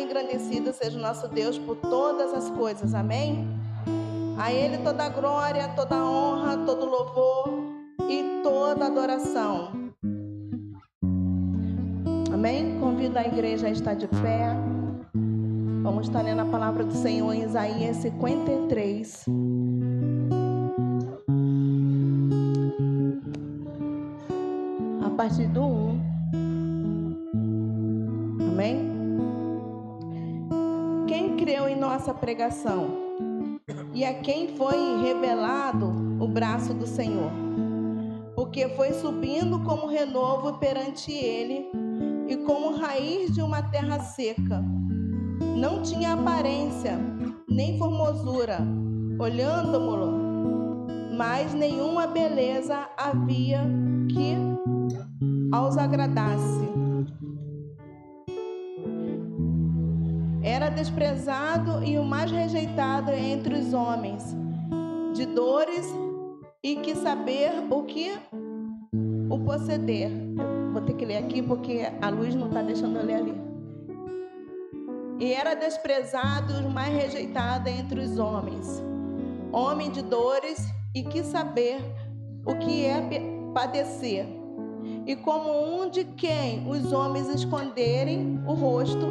engrandecido seja o nosso Deus por todas as coisas, amém? A Ele toda a glória, toda a honra, todo louvor e toda adoração. Amém? Convido a igreja a estar de pé. Vamos estar lendo a palavra do Senhor em Isaías 53. A partir do 1. Amém? Quem creu em nossa pregação? E a quem foi revelado o braço do Senhor? Porque foi subindo como renovo perante ele e como raiz de uma terra seca. Não tinha aparência, nem formosura, olhando-mo, mas nenhuma beleza havia que aos agradasse. Era desprezado e o mais rejeitado entre os homens, de dores e que saber o que o proceder. Vou ter que ler aqui porque a luz não está deixando eu ler ali. E era desprezado e o mais rejeitado entre os homens, homem de dores e que saber o que é padecer. E como um de quem os homens esconderem o rosto,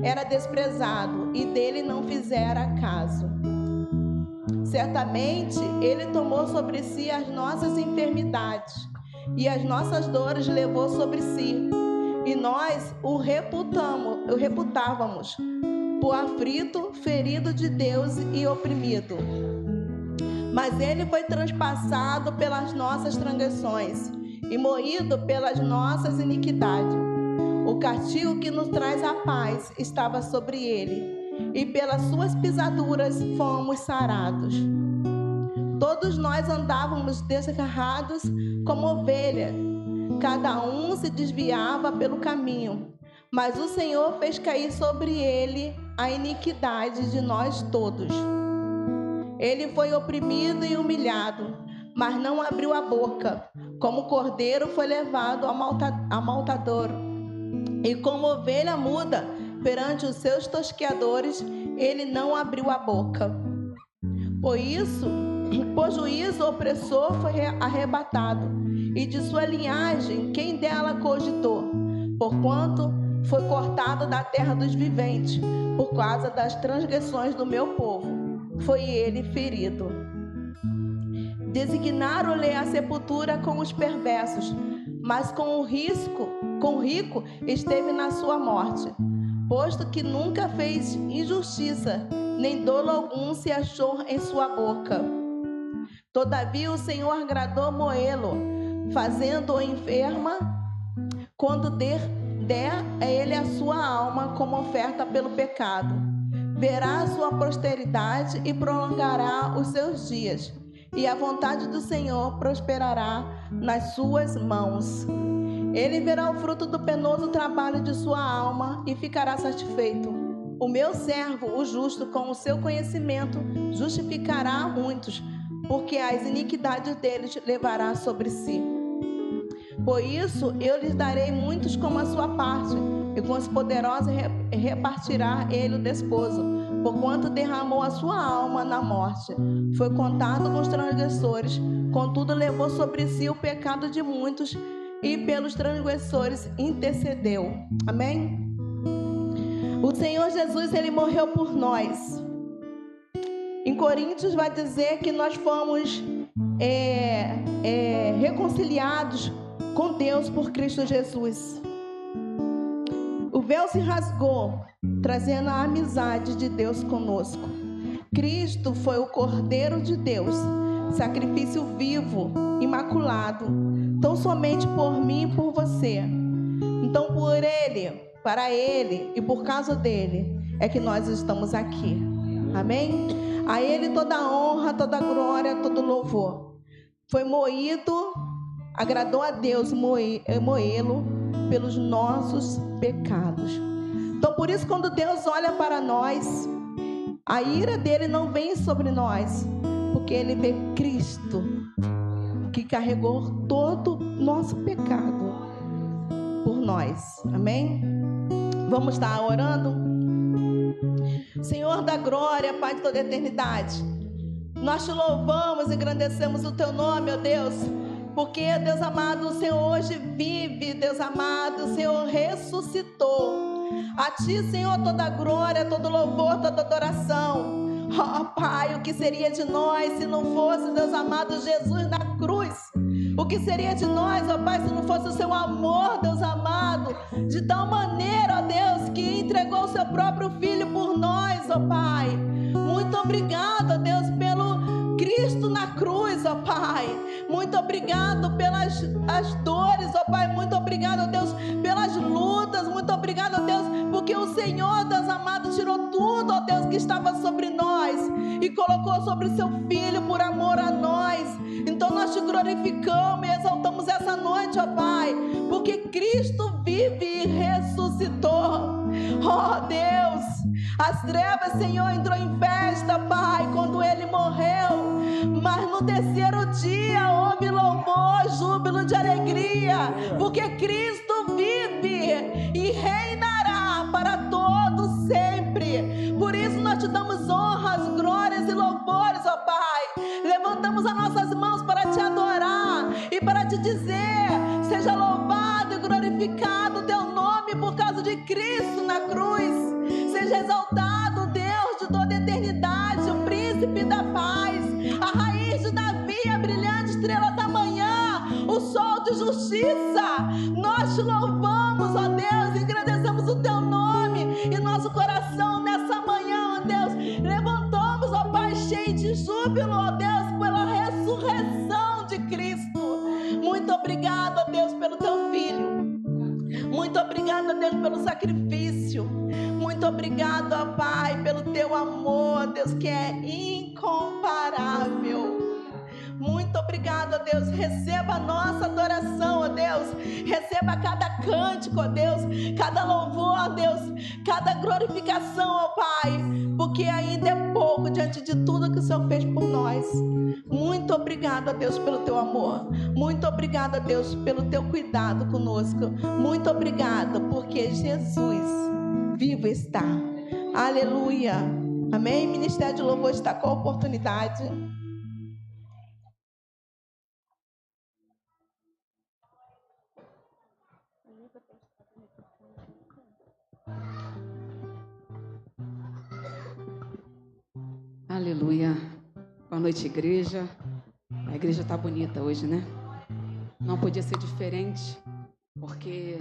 era desprezado e dele não fizera caso. Certamente ele tomou sobre si as nossas enfermidades e as nossas dores levou sobre si. E nós o reputávamos por aflito, ferido de Deus e oprimido. Mas ele foi transpassado pelas nossas transgressões e moído pelas nossas iniquidades. O castigo que nos traz a paz estava sobre ele, e pelas suas pisaduras fomos sarados. Todos nós andávamos desgarrados como ovelha, cada um se desviava pelo caminho, mas o Senhor fez cair sobre ele a iniquidade de nós todos. Ele foi oprimido e humilhado, mas não abriu a boca. Como cordeiro foi levado ao maltador, e como ovelha muda perante os seus tosqueadores, ele não abriu a boca. Por juízo o opressor foi arrebatado, e de sua linhagem quem dela cogitou? Porquanto foi cortado da terra dos viventes, por causa das transgressões do meu povo, foi ele ferido. Designaram-lhe a sepultura com os perversos, mas com o rico esteve na sua morte, posto que nunca fez injustiça, nem dolo algum se achou em sua boca. Todavia o Senhor agradou moê-lo, fazendo-o enferma, quando der a ele a sua alma como oferta pelo pecado. Verá a sua posteridade e prolongará os seus dias, e a vontade do Senhor prosperará nas suas mãos. Ele verá o fruto do penoso trabalho de sua alma e ficará satisfeito. O meu servo, o justo, com o seu conhecimento, justificará a muitos, porque as iniquidades deles levará sobre si. Por isso, eu lhes darei muitos como a sua parte, e com os poderosos repartirá ele o despojo, porquanto derramou a sua alma na morte. Foi contado com os transgressores, contudo levou sobre si o pecado de muitos, e pelos transgressores intercedeu. Amém? O Senhor Jesus, ele morreu por nós. Em Coríntios vai dizer que nós fomos reconciliados com Deus por Cristo Jesus. O véu se rasgou, trazendo a amizade de Deus conosco. Cristo foi o Cordeiro de Deus, sacrifício vivo, imaculado, tão somente por mim e por você. Então por Ele, para Ele e por causa dele é que nós estamos aqui. Amém? A Ele toda a honra, toda a glória, todo louvor. Foi moído, agradou a Deus moê-lo pelos nossos pecados. Então por isso quando Deus olha para nós, a ira dele não vem sobre nós, porque ele vê Cristo, que carregou todo o nosso pecado por nós. Amém? Vamos estar orando? Senhor da glória, Pai de toda a eternidade. Nós te louvamos e engrandecemos o teu nome, ó Deus, porque, Deus amado, o Senhor hoje vive, Deus amado, o Senhor ressuscitou. A ti, Senhor, toda glória, todo louvor, toda adoração. Ó Pai, o que seria de nós se não fosse, Deus amado, Jesus na cruz? O que seria de nós, ó Pai, se não fosse o seu amor, Deus amado, de tal maneira, ó Deus, que entregou o seu próprio Filho por nós, ó Pai. Muito obrigado, ó Deus, pelo Cristo na cruz, ó Pai. Muito obrigado pelas as dores, ó Pai. Muito obrigado, ó Deus, pelas lutas. Muito obrigado, ó Deus, porque o Senhor, Deus amado, tirou tudo, ó Deus, que estava sobre nós e colocou sobre o seu Filho por amor a nós. Então nós te glorificamos e exaltamos essa noite, ó Pai, porque Cristo vive e ressuscitou. Ó Deus, as trevas, Senhor, entrou em festa, Pai, quando Ele morreu, mas no terceiro dia houve louvor, júbilo de alegria, porque Cristo vive e reinará para todos sempre. Por isso nós te damos honras, glórias e louvores, ó Pai. Levantamos as nossas mãos para te adorar e para te dizer: seja louvado e glorificado o teu nome por causa de Cristo na cruz. Seja exaltado, Deus de toda a eternidade, o príncipe da paz, a raiz de Davi, a brilhante estrela da manhã, o sol de justiça. Nós te louvamos, ó Deus, engrandecemos o teu nome e nosso coração nessa manhã, ó Deus, levantamos, ó Pai, cheio de júbilo, ó Deus, pela ressurreição de Cristo. Muito obrigado, ó Deus, pelo teu Filho. Muito obrigado, ó Deus, pelo sacrifício. Muito obrigado, ó Pai, pelo teu amor, Deus, que é incomparável. Muito obrigado, ó Deus. Receba a nossa adoração, ó Deus. Receba cada cântico, ó Deus, cada louvor, ó Deus, cada glorificação, ó Pai, porque ainda é pouco diante de tudo que o Senhor fez por nós. Muito obrigado, ó Deus, pelo teu amor. Muito obrigado, ó Deus, pelo teu cuidado conosco. Muito obrigado, porque Jesus vivo está. Aleluia. Amém. Ministério de Louvor está com a oportunidade. Aleluia. Boa noite, igreja. A igreja está bonita hoje, né? Não podia ser diferente, porque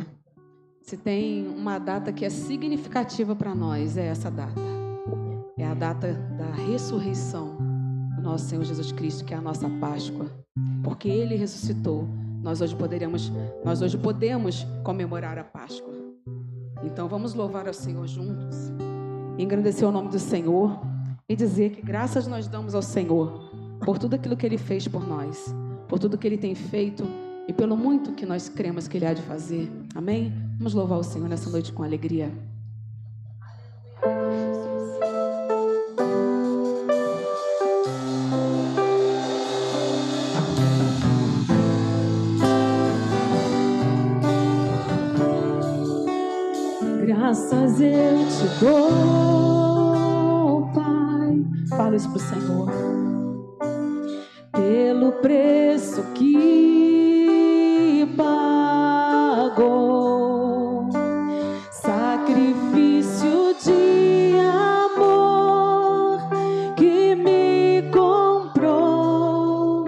se tem uma data que é significativa para nós, é essa data. É a data da ressurreição do nosso Senhor Jesus Cristo, que é a nossa Páscoa. Porque Ele ressuscitou, nós hoje podemos comemorar a Páscoa. Então vamos louvar ao Senhor juntos, engrandecer o nome do Senhor e dizer que graças nós damos ao Senhor por tudo aquilo que Ele fez por nós, por tudo que Ele tem feito e pelo muito que nós cremos que Ele há de fazer. Amém? Vamos louvar o Senhor nessa noite com alegria. Graças eu te dou, Pai. Fala isso pro Senhor. Pelo preço que pagou, sacrifício de amor que me comprou,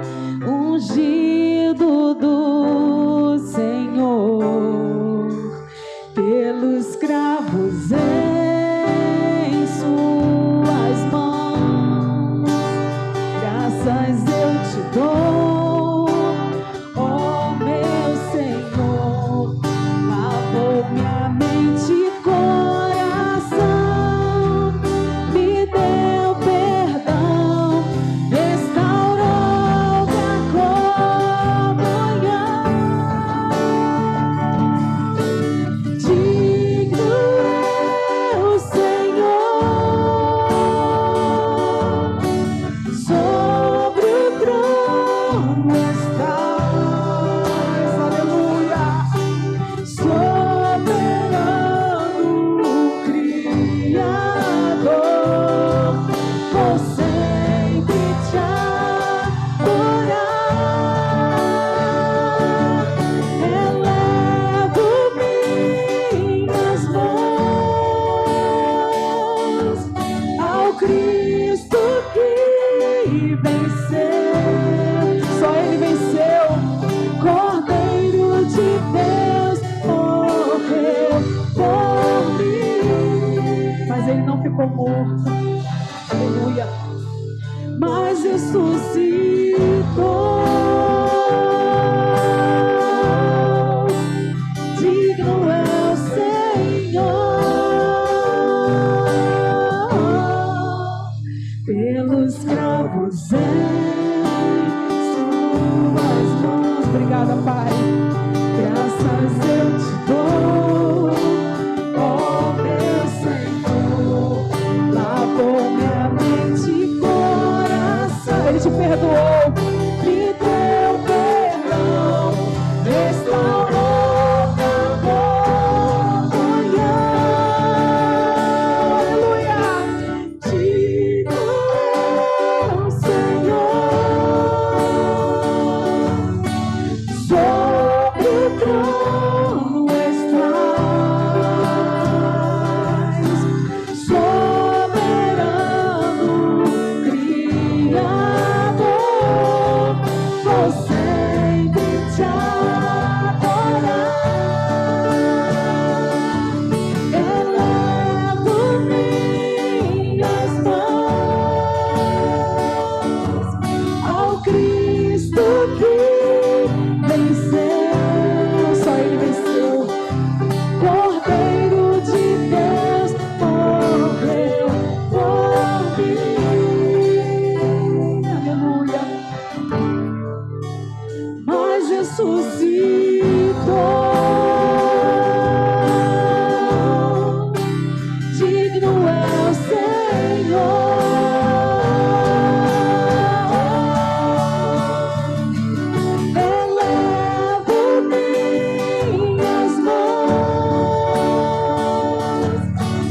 ungido do Senhor, pelos cravos em suas mãos. Graças eu te dou, ressuscitou. Digno é o Senhor. Elevo minhas mãos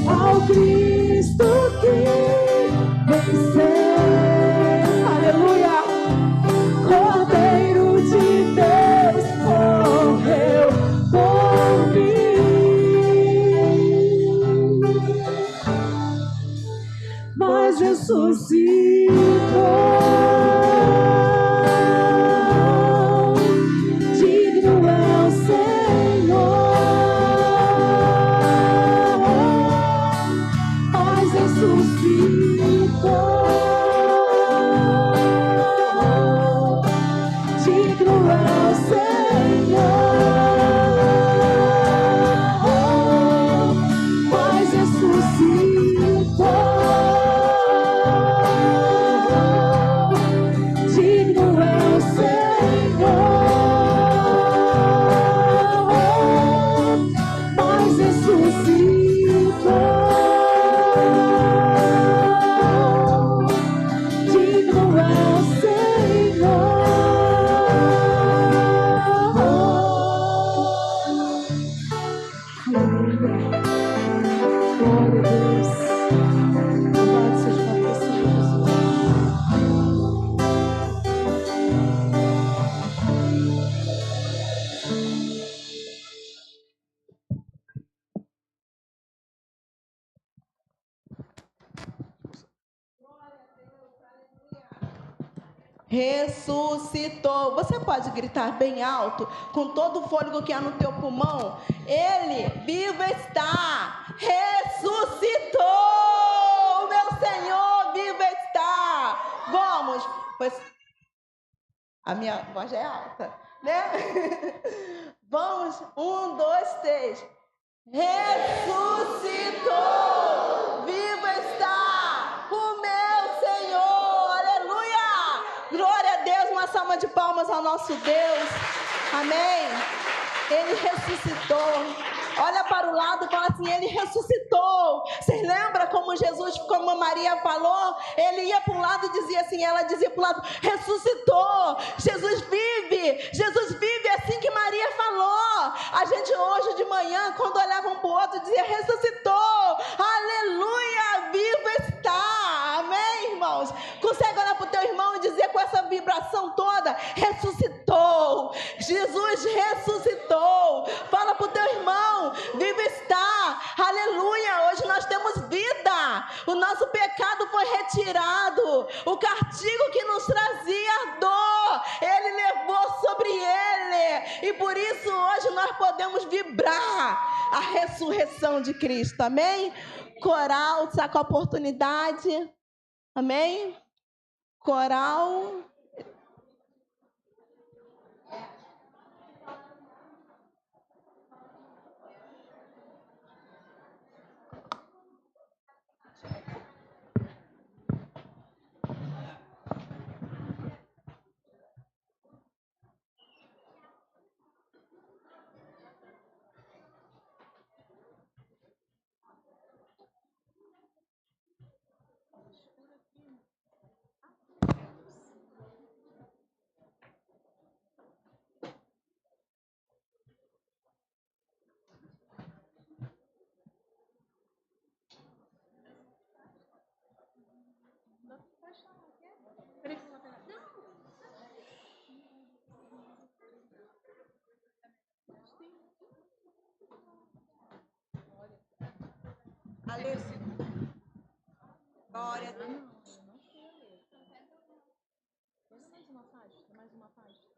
ao Cristo que venceu. Aleluia! Cordeiro de Deus morreu por mim, mas ressuscitou. Digno é o Senhor, mas ressuscitou. Digno é o Senhor, mas ressuscitou. Digno é o Senhor, mas ressuscitou. Digno é o Senhor. Glória a Deus. Louvado seja o nome do Senhor Jesus. Ressuscitou. Você pode gritar bem alto, com todo o fôlego que há no teu pulmão. Ele vivo está. Ressuscitou. O meu Senhor vivo está. Vamos. Pois a minha voz é alta, né? Vamos. 1, 2, 3. Ressuscitou. Vivo está o meu Senhor. Aleluia. Glória a Deus. Uma salva de palmas ao nosso Deus. Amém. Ele ressuscitou. Olha para o lado e fala assim: ele ressuscitou. Vocês lembram como Jesus, como a Maria falou? Ele ia para um lado e dizia assim, ela dizia para o lado: ressuscitou. Jesus vive. Jesus vive, assim que Maria falou. A gente hoje de manhã, quando olhava um para o outro, dizia: ressuscitou. Aleluia, vivo está. Amém, irmãos? Consegue olhar para o teu irmão e dizer com essa vibração toda: ressuscitou. Jesus ressuscitou. Fala para o teu irmão: vivo está. Aleluia. Hoje nós temos vida. O nosso pecado foi retirado. O castigo que nos trazia dor, ele levou sobre ele. E por isso hoje nós podemos vibrar a ressurreição de Cristo. Amém? Coral, está com a oportunidade. Amém? Coral. Aleluia. Glória a Deus. Mais uma faixa.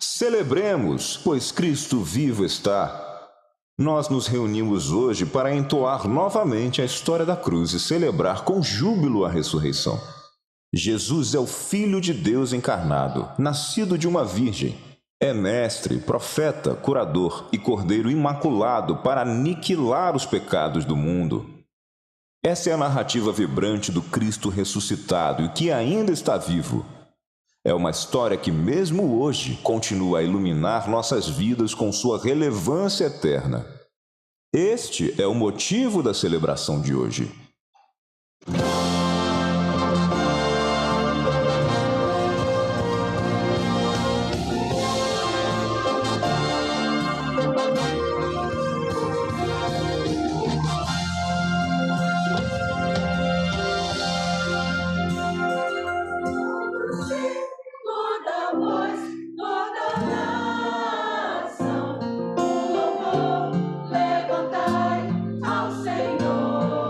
Celebremos, pois Cristo vivo está. Nós nos reunimos hoje para entoar novamente a história da cruz e celebrar com júbilo a ressurreição. Jesus é o Filho de Deus encarnado, nascido de uma virgem. É mestre, profeta, curador e cordeiro imaculado para aniquilar os pecados do mundo. Essa é a narrativa vibrante do Cristo ressuscitado e que ainda está vivo. É uma história que, mesmo hoje, continua a iluminar nossas vidas com sua relevância eterna. Este é o motivo da celebração de hoje. Levantai ao Senhor.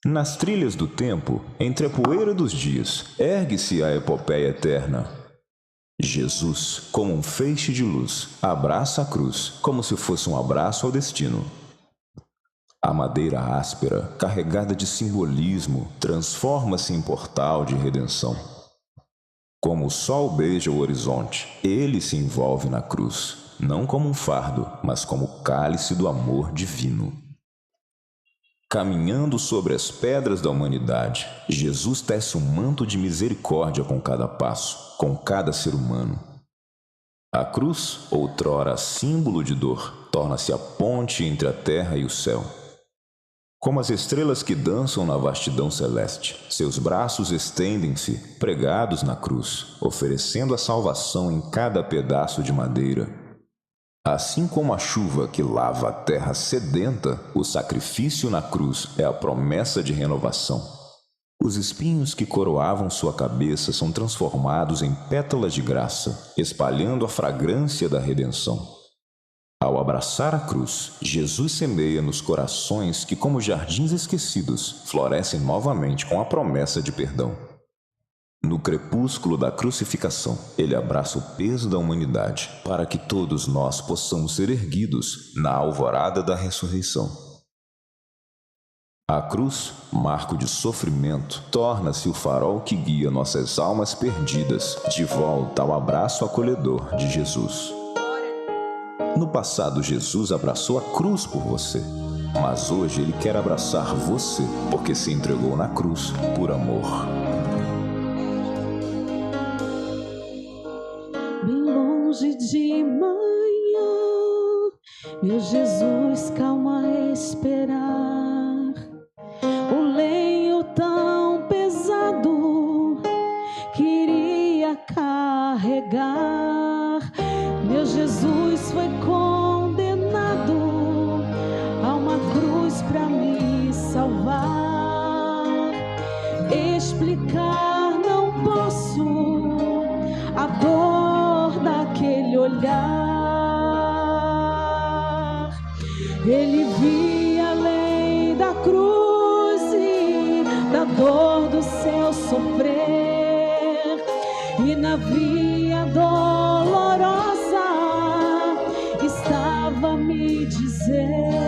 Nas trilhas do tempo, entre a poeira dos dias, ergue-se a epopeia eterna. Jesus, como um feixe de luz, abraça a cruz, como se fosse um abraço ao destino. A madeira áspera, carregada de simbolismo, transforma-se em portal de redenção. Como o sol beija o horizonte, ele se envolve na cruz, não como um fardo, mas como o cálice do amor divino. Caminhando sobre as pedras da humanidade, Jesus tece um manto de misericórdia com cada passo, com cada ser humano. A cruz, outrora símbolo de dor, torna-se a ponte entre a terra e o céu. Como as estrelas que dançam na vastidão celeste, seus braços estendem-se, pregados na cruz, oferecendo a salvação em cada pedaço de madeira. Assim como a chuva que lava a terra sedenta, o sacrifício na cruz é a promessa de renovação. Os espinhos que coroavam sua cabeça são transformados em pétalas de graça, espalhando a fragrância da redenção. Ao abraçar a cruz, Jesus semeia nos corações que, como jardins esquecidos, florescem novamente com a promessa de perdão. No crepúsculo da crucificação, ele abraça o peso da humanidade, para que todos nós possamos ser erguidos na alvorada da ressurreição. A cruz, marco de sofrimento, torna-se o farol que guia nossas almas perdidas de volta ao abraço acolhedor de Jesus. No passado, Jesus abraçou a cruz por você, mas hoje ele quer abraçar você, porque se entregou na cruz por amor. De manhã, meu Jesus, calma a esperar. O lenho tão pesado queria carregar. Meu Jesus foi condenado a uma cruz para me salvar. Explicar não posso a dor daquele olhar. Ele via além da cruz e da dor do seu sofrer, e na via dolorosa estava a me dizer: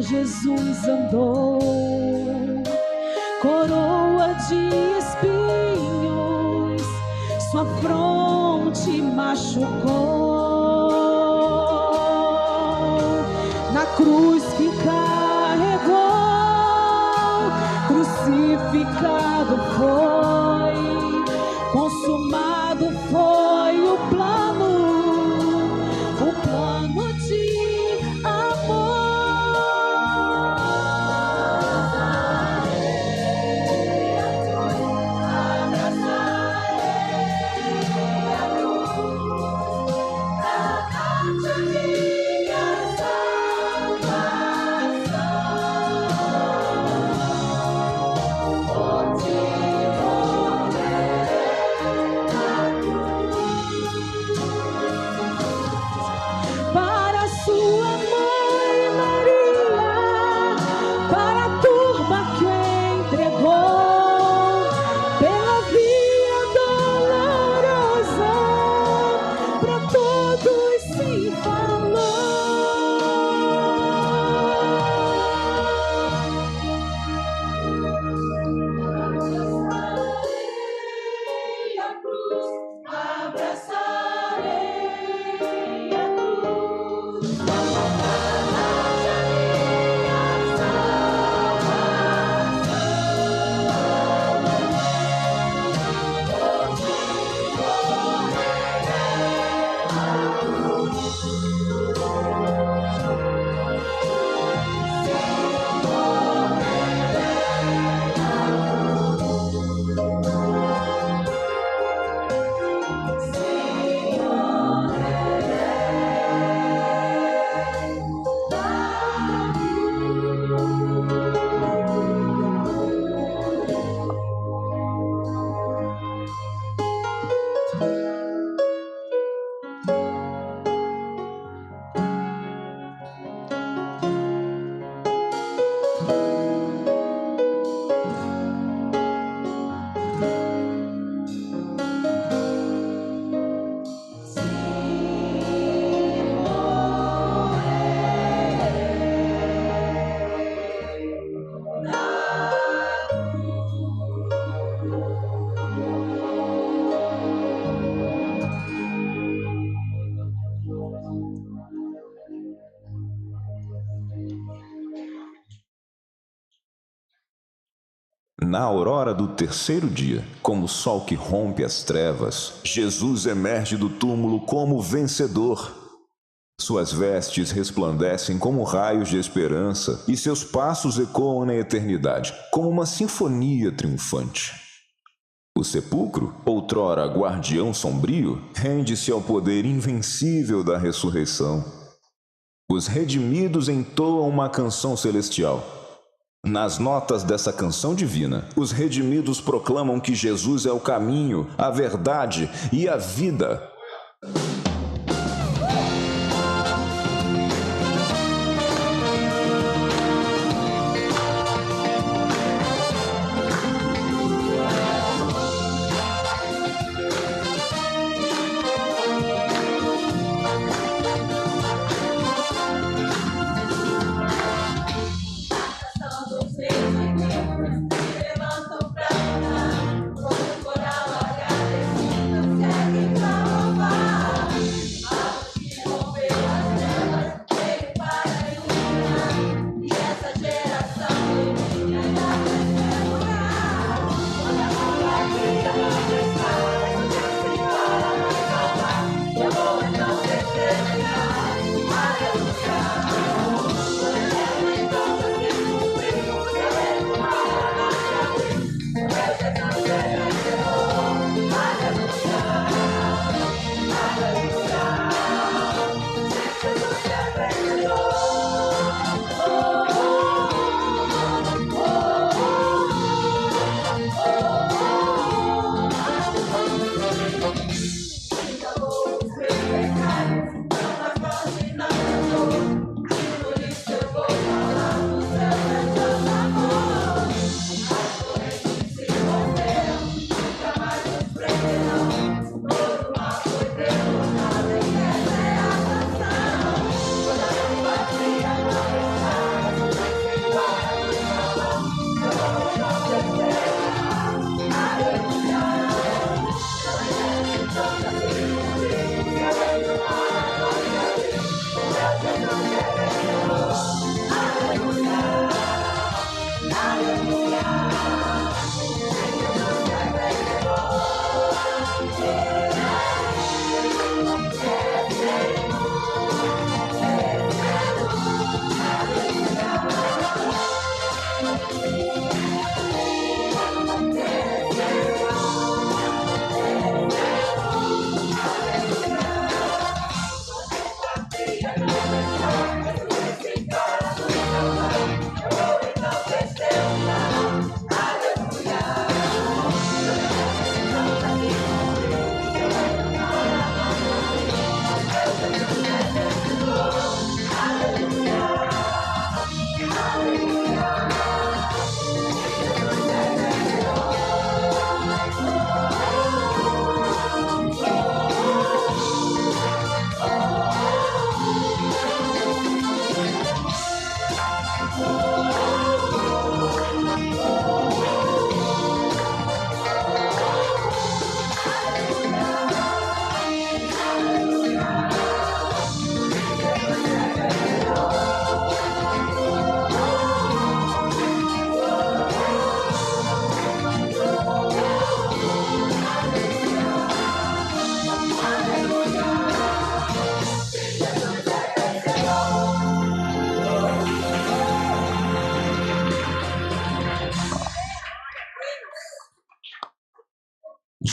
Jesus andou, coroa de espinhos, sua fronte machucou. Na cruz que carregou, crucificado foi, consumado foi o plano de amor. Na aurora do terceiro dia, como o sol que rompe as trevas, Jesus emerge do túmulo como vencedor. Suas vestes resplandecem como raios de esperança e seus passos ecoam na eternidade, como uma sinfonia triunfante. O sepulcro, outrora guardião sombrio, rende-se ao poder invencível da ressurreição. Os redimidos entoam uma canção celestial. Nas notas dessa canção divina, os redimidos proclamam que Jesus é o caminho, a verdade e a vida.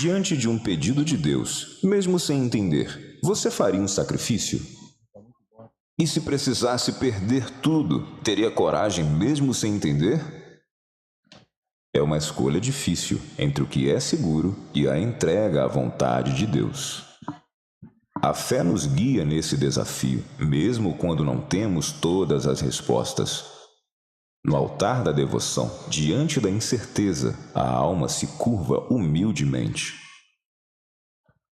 Diante de um pedido de Deus, mesmo sem entender, você faria um sacrifício? E se precisasse perder tudo, teria coragem mesmo sem entender? É uma escolha difícil entre o que é seguro e a entrega à vontade de Deus. A fé nos guia nesse desafio, mesmo quando não temos todas as respostas. No altar da devoção, diante da incerteza, a alma se curva humildemente.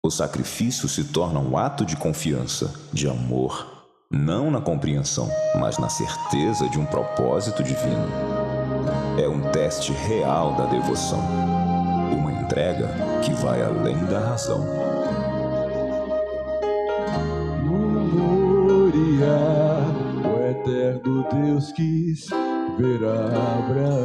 O sacrifício se torna um ato de confiança, de amor, não na compreensão, mas na certeza de um propósito divino. É um teste real da devoção, uma entrega que vai além da razão. No Moriá, o eterno Deus quis ver Abraão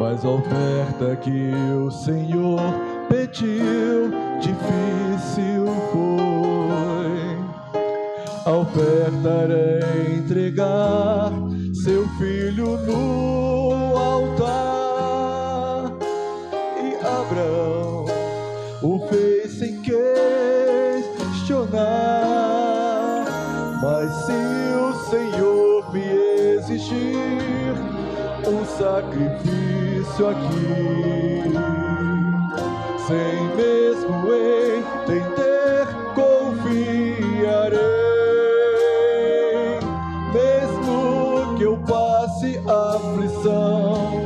mas a oferta que o Senhor pediu difícil foi. A oferta era entregar seu filho no altar, e Abraão o fez sem questionar. Mas se o Senhor me exigir um sacrifício aqui, sem mesmo entender, confiarei. Mesmo que eu passe aflição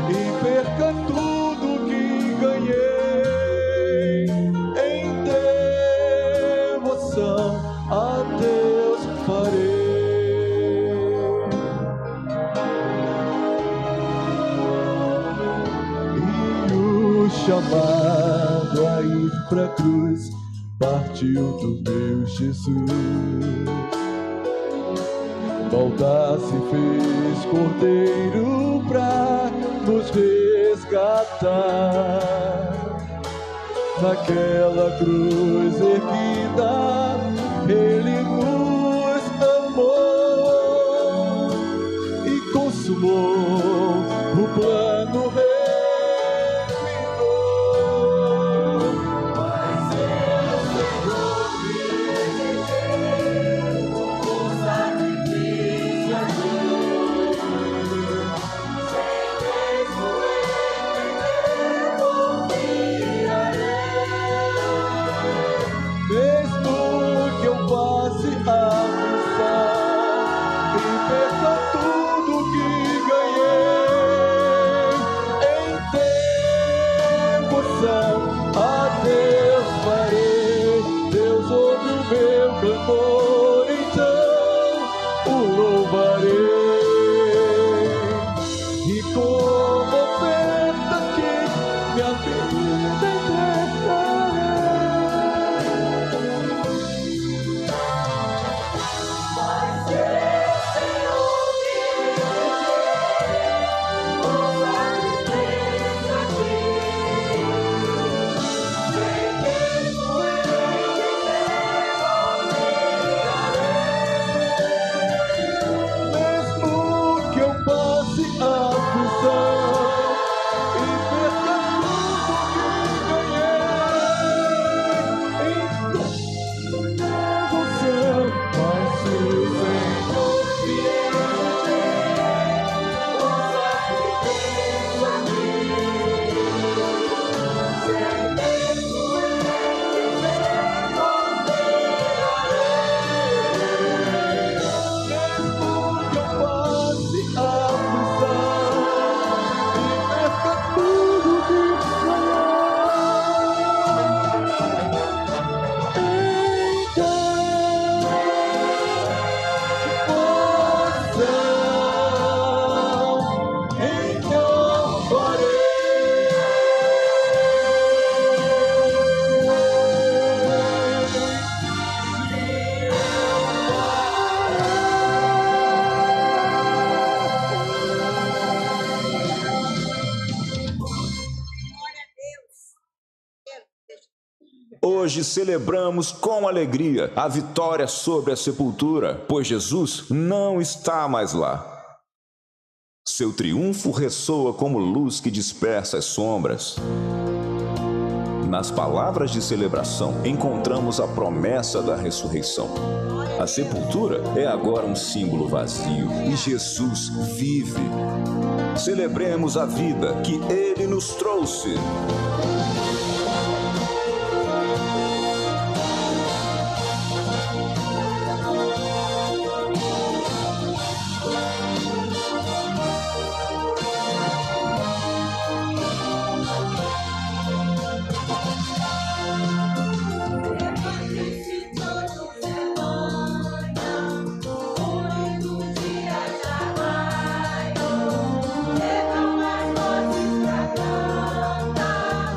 e perca tudo que ganhei, em devoção a Deus farei. E o chamado a ir pra cruz partiu do meu Jesus. No altar se fez cordeiro pra nos resgatar. Naquela cruz erguida, Ele nos amou e consumou o plano redentor. Mas eu, Senhor, me exigir um sacrifício aqui, sem mesmo entender, confiarei. Mesmo que eu passe aflição e perca tudo que ganhei, em devoção a Deus farei. Deus ouve o meu clamor, então o louvarei. E como oferta que minha vida entregarei. Mas eu, Senhor, me exigir um sacrifício aqui, sem mesmo entender, confiarei. Mesmo que eu passe aflição e perca tudo que ganhei, em devoção, mas se o Senhor me exigir um sacrifício aqui, sem mesmo entender, confiarei. Mesmo que eu passe aflição e perca tudo que então farei. Hoje celebramos com alegria a vitória sobre a sepultura, pois Jesus não está mais lá. Seu triunfo ressoa como luz que dispersa as sombras. Nas palavras de celebração, encontramos a promessa da ressurreição. A sepultura é agora um símbolo vazio e Jesus vive. Celebremos a vida que Ele nos trouxe. Levam as vozes pra cantar.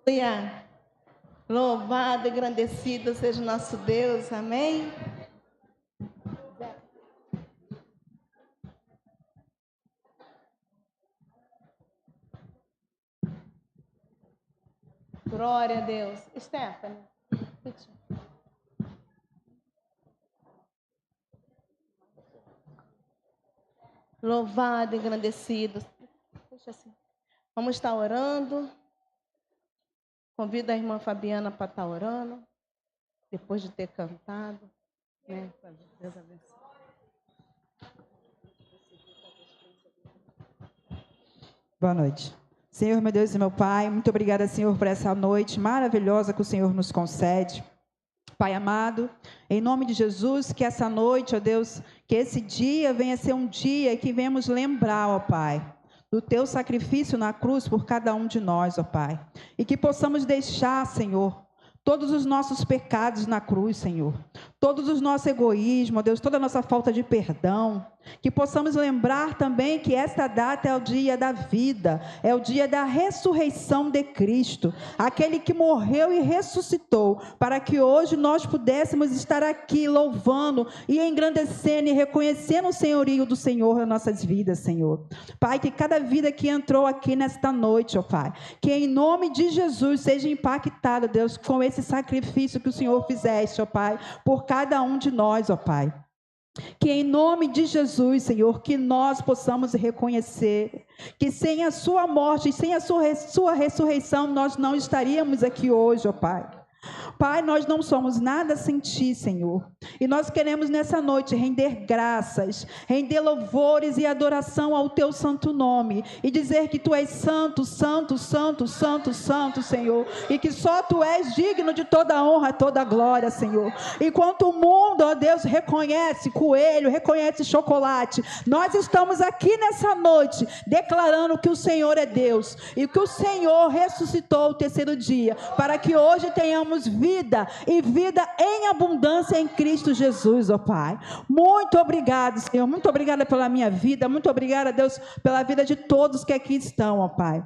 Aleluia. Louvado e engrandecido seja o nosso Deus. Amém? Glória a Deus. Stephanie. Louvado e engrandecido. Deixa assim. Vamos estar orando. Convido a irmã Fabiana para estar orando. Depois de ter cantado. Né? Deus abençoe. Boa noite. Senhor, meu Deus e meu Pai, muito obrigada, Senhor, por essa noite maravilhosa que o Senhor nos concede. Pai amado, em nome de Jesus, que essa noite, ó Deus, que esse dia venha ser um dia que venhamos lembrar, ó Pai, do Teu sacrifício na cruz por cada um de nós, ó Pai. E que possamos deixar, Senhor, todos os nossos pecados na cruz, Senhor. Todos os nossos egoísmos, ó Deus, toda a nossa falta de perdão. Que possamos lembrar também que esta data é o dia da vida, é o dia da ressurreição de Cristo, aquele que morreu e ressuscitou, para que hoje nós pudéssemos estar aqui louvando e engrandecendo e reconhecendo o senhorio do Senhor nas nossas vidas, Senhor. Pai, que cada vida que entrou aqui nesta noite, ó Pai, que em nome de Jesus seja impactado, Deus, com esse sacrifício que o Senhor fizeste, ó Pai, por cada um de nós, ó Pai. Que em nome de Jesus, Senhor, que nós possamos reconhecer que sem a sua morte e sem a sua ressurreição, nós não estaríamos aqui hoje, ó Pai. Pai, nós não somos nada sem Ti, Senhor. E nós queremos nessa noite render graças, render louvores e adoração ao Teu santo nome. E dizer que Tu és santo, santo, santo, santo, santo, Senhor. E que só Tu és digno de toda honra, toda glória, Senhor. Enquanto o mundo, ó Deus, reconhece coelho, reconhece chocolate, nós estamos aqui nessa noite declarando que o Senhor é Deus. E que o Senhor ressuscitou o terceiro dia, para que hoje tenhamos vida e vida em abundância em Cristo Jesus, ó Pai. Muito obrigado, Senhor. Muito obrigada pela minha vida. Muito obrigada, Deus, pela vida de todos que aqui estão, ó Pai.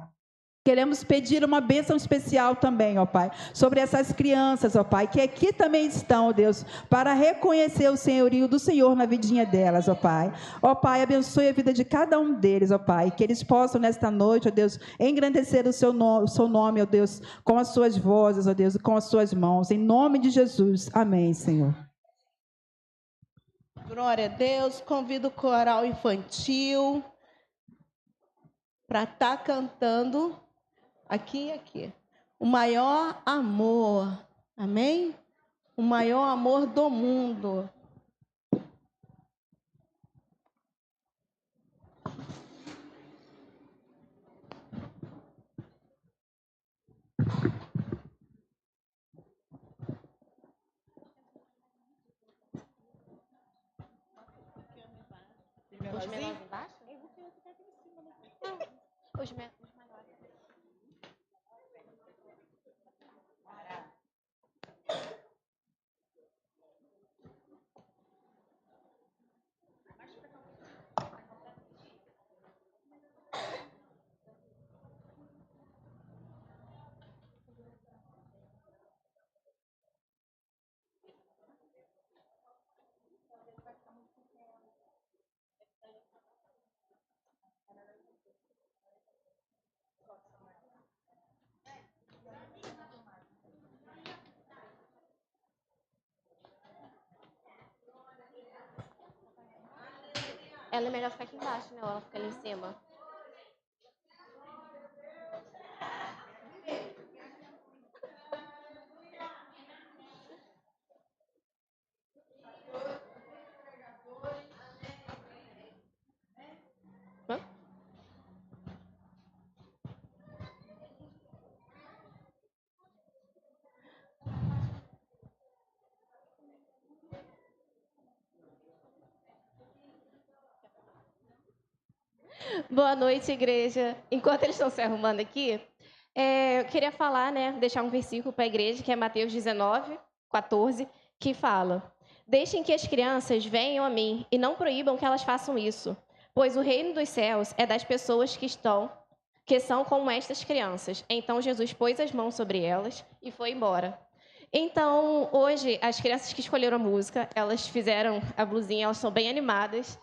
Queremos pedir uma bênção especial também, ó Pai, sobre essas crianças, ó Pai, que aqui também estão, ó Deus, para reconhecer o senhorio do Senhor na vidinha delas, ó Pai. Ó Pai, abençoe a vida de cada um deles, ó Pai, que eles possam nesta noite, ó Deus, engrandecer o seu nome, ó Deus, com as suas vozes, ó Deus, e com as suas mãos, em nome de Jesus. Amém, Senhor. Glória a Deus. Convido o coral infantil para estar cantando aqui e aqui. O maior amor. Amém? O maior amor do mundo. Os menores embaixo? Eu vou ficar aqui em cima. Não, os maiores. Ela é melhor ficar aqui embaixo, né? Ou ela fica ali em cima. Hã? Boa noite, igreja. Enquanto eles estão se arrumando aqui, eu queria falar, né, deixar um versículo para a igreja, que é Mateus 19, 14, que fala: Deixem que as crianças venham a mim e não proíbam que elas façam isso, pois o reino dos céus é das pessoas que são como estas crianças. Então Jesus pôs as mãos sobre elas e foi embora. Então, hoje, as crianças que escolheram a música, elas fizeram a blusinha, elas são bem animadas,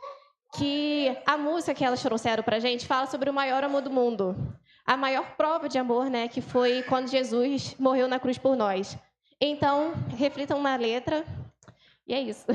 que a música que elas trouxeram pra gente fala sobre o maior amor do mundo. A maior prova de amor, né, que foi quando Jesus morreu na cruz por nós. Então, reflitam na letra, e é isso.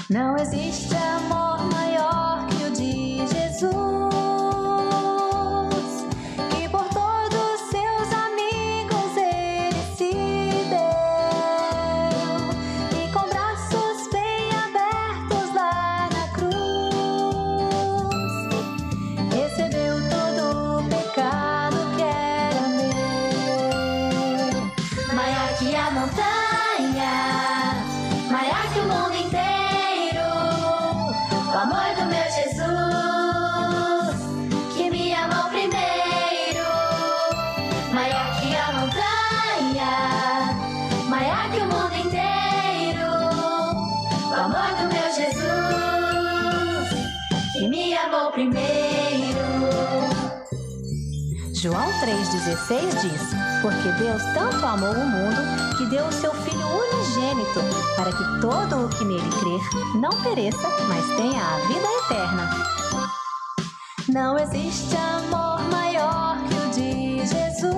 Não existe amor maior que o de Jesus, que por todos seus amigos ele se deu, e com braços bem abertos lá na cruz, recebeu todo o pecado que era meu. Maior que a montanha, maior que o mundo inteiro, o amor do meu Jesus, que me amou primeiro. Maior que a montanha, maior que o mundo inteiro, o amor do meu Jesus, que me amou primeiro. João 3,16 diz: porque Deus tanto amou o mundo que deu o seu Filho unigênito, para que todo o que nele crer não pereça, mas tenha a vida eterna. Não existe amor maior que o de Jesus,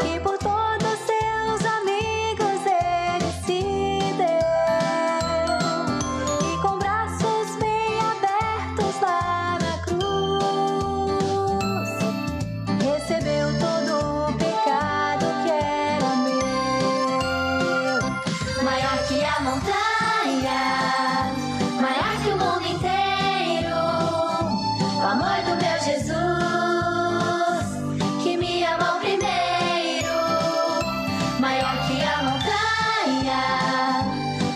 que por todos seus amigos ele se deu, e com braços bem abertos lá na cruz, recebeu todo o pecado que era meu. Maior que a montanha, maior que o mundo inteiro, o amor do meu Jesus, que me amou primeiro. Maior que a montanha,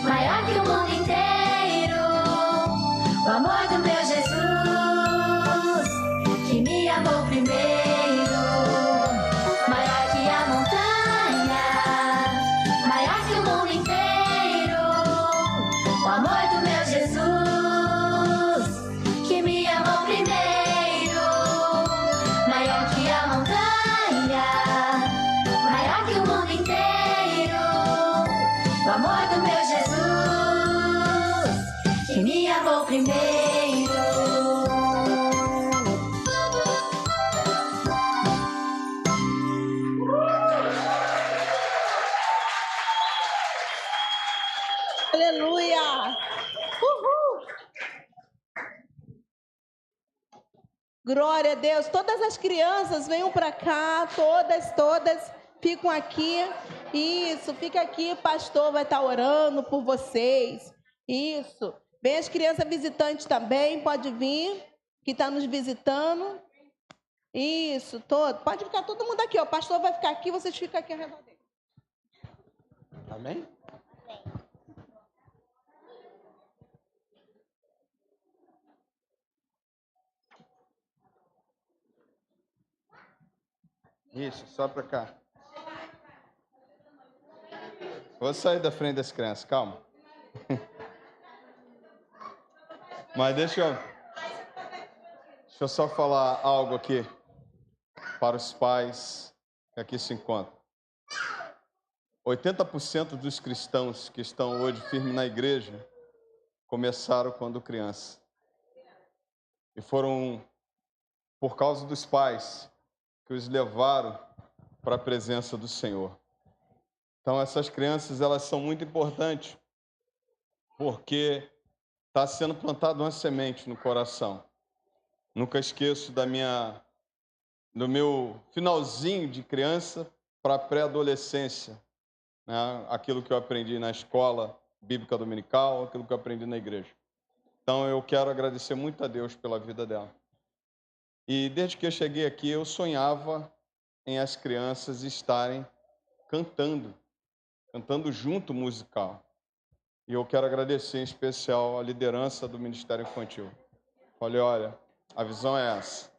maior que o mundo inteiro, o amor do meu Jesus, que me amou primeiro. Maior que a montanha, maior que o mundo inteiro, o amor do meu Jesus, que me amou primeiro. Maior que a montanha, maior que o mundo inteiro, o amor do meu Jesus, que me amou primeiro. Aleluia! Uhul! Glória a Deus. Todas as crianças venham para cá, todas ficam aqui. Isso, fica aqui, o pastor vai estar orando por vocês. Isso. Vem as crianças visitantes também, pode vir, que está nos visitando. Isso, pode ficar todo mundo aqui, ó. O pastor vai ficar aqui, vocês ficam aqui ao redor dele. Amém? Isso, só para cá. Vou sair da frente das crianças, calma. Mas deixa eu só falar algo aqui para os pais que aqui se encontram. 80% dos cristãos que estão hoje firmes na igreja começaram quando criança. E foram por causa dos pais que os levaram para a presença do Senhor. Então, essas crianças, elas são muito importantes, porque está sendo plantada uma semente no coração. Nunca esqueço do meu finalzinho de criança para a pré-adolescência, né? Aquilo que eu aprendi na escola bíblica dominical, aquilo que eu aprendi na igreja. Então, eu quero agradecer muito a Deus pela vida dela. E desde que eu cheguei aqui, eu sonhava em as crianças estarem cantando junto musical. E eu quero agradecer em especial a liderança do Ministério Infantil. Falei, olha, a visão é essa.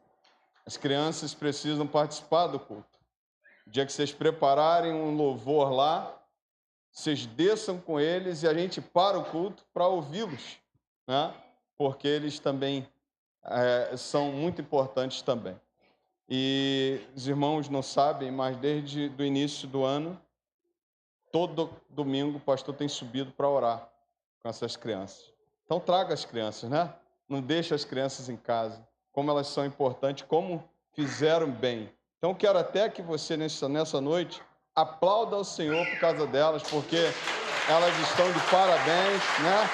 As crianças precisam participar do culto. O dia que vocês prepararem um louvor lá, vocês desçam com eles e a gente para o culto para ouvi-los, né? Porque eles também são muito importantes também. E os irmãos não sabem, mas desde o início do ano, todo domingo o pastor tem subido para orar com essas crianças. Então traga as crianças, né? Não deixe as crianças em casa. Como elas são importantes, como fizeram bem. Então quero até que você nessa noite aplauda ao Senhor por causa delas, porque elas estão de parabéns, né?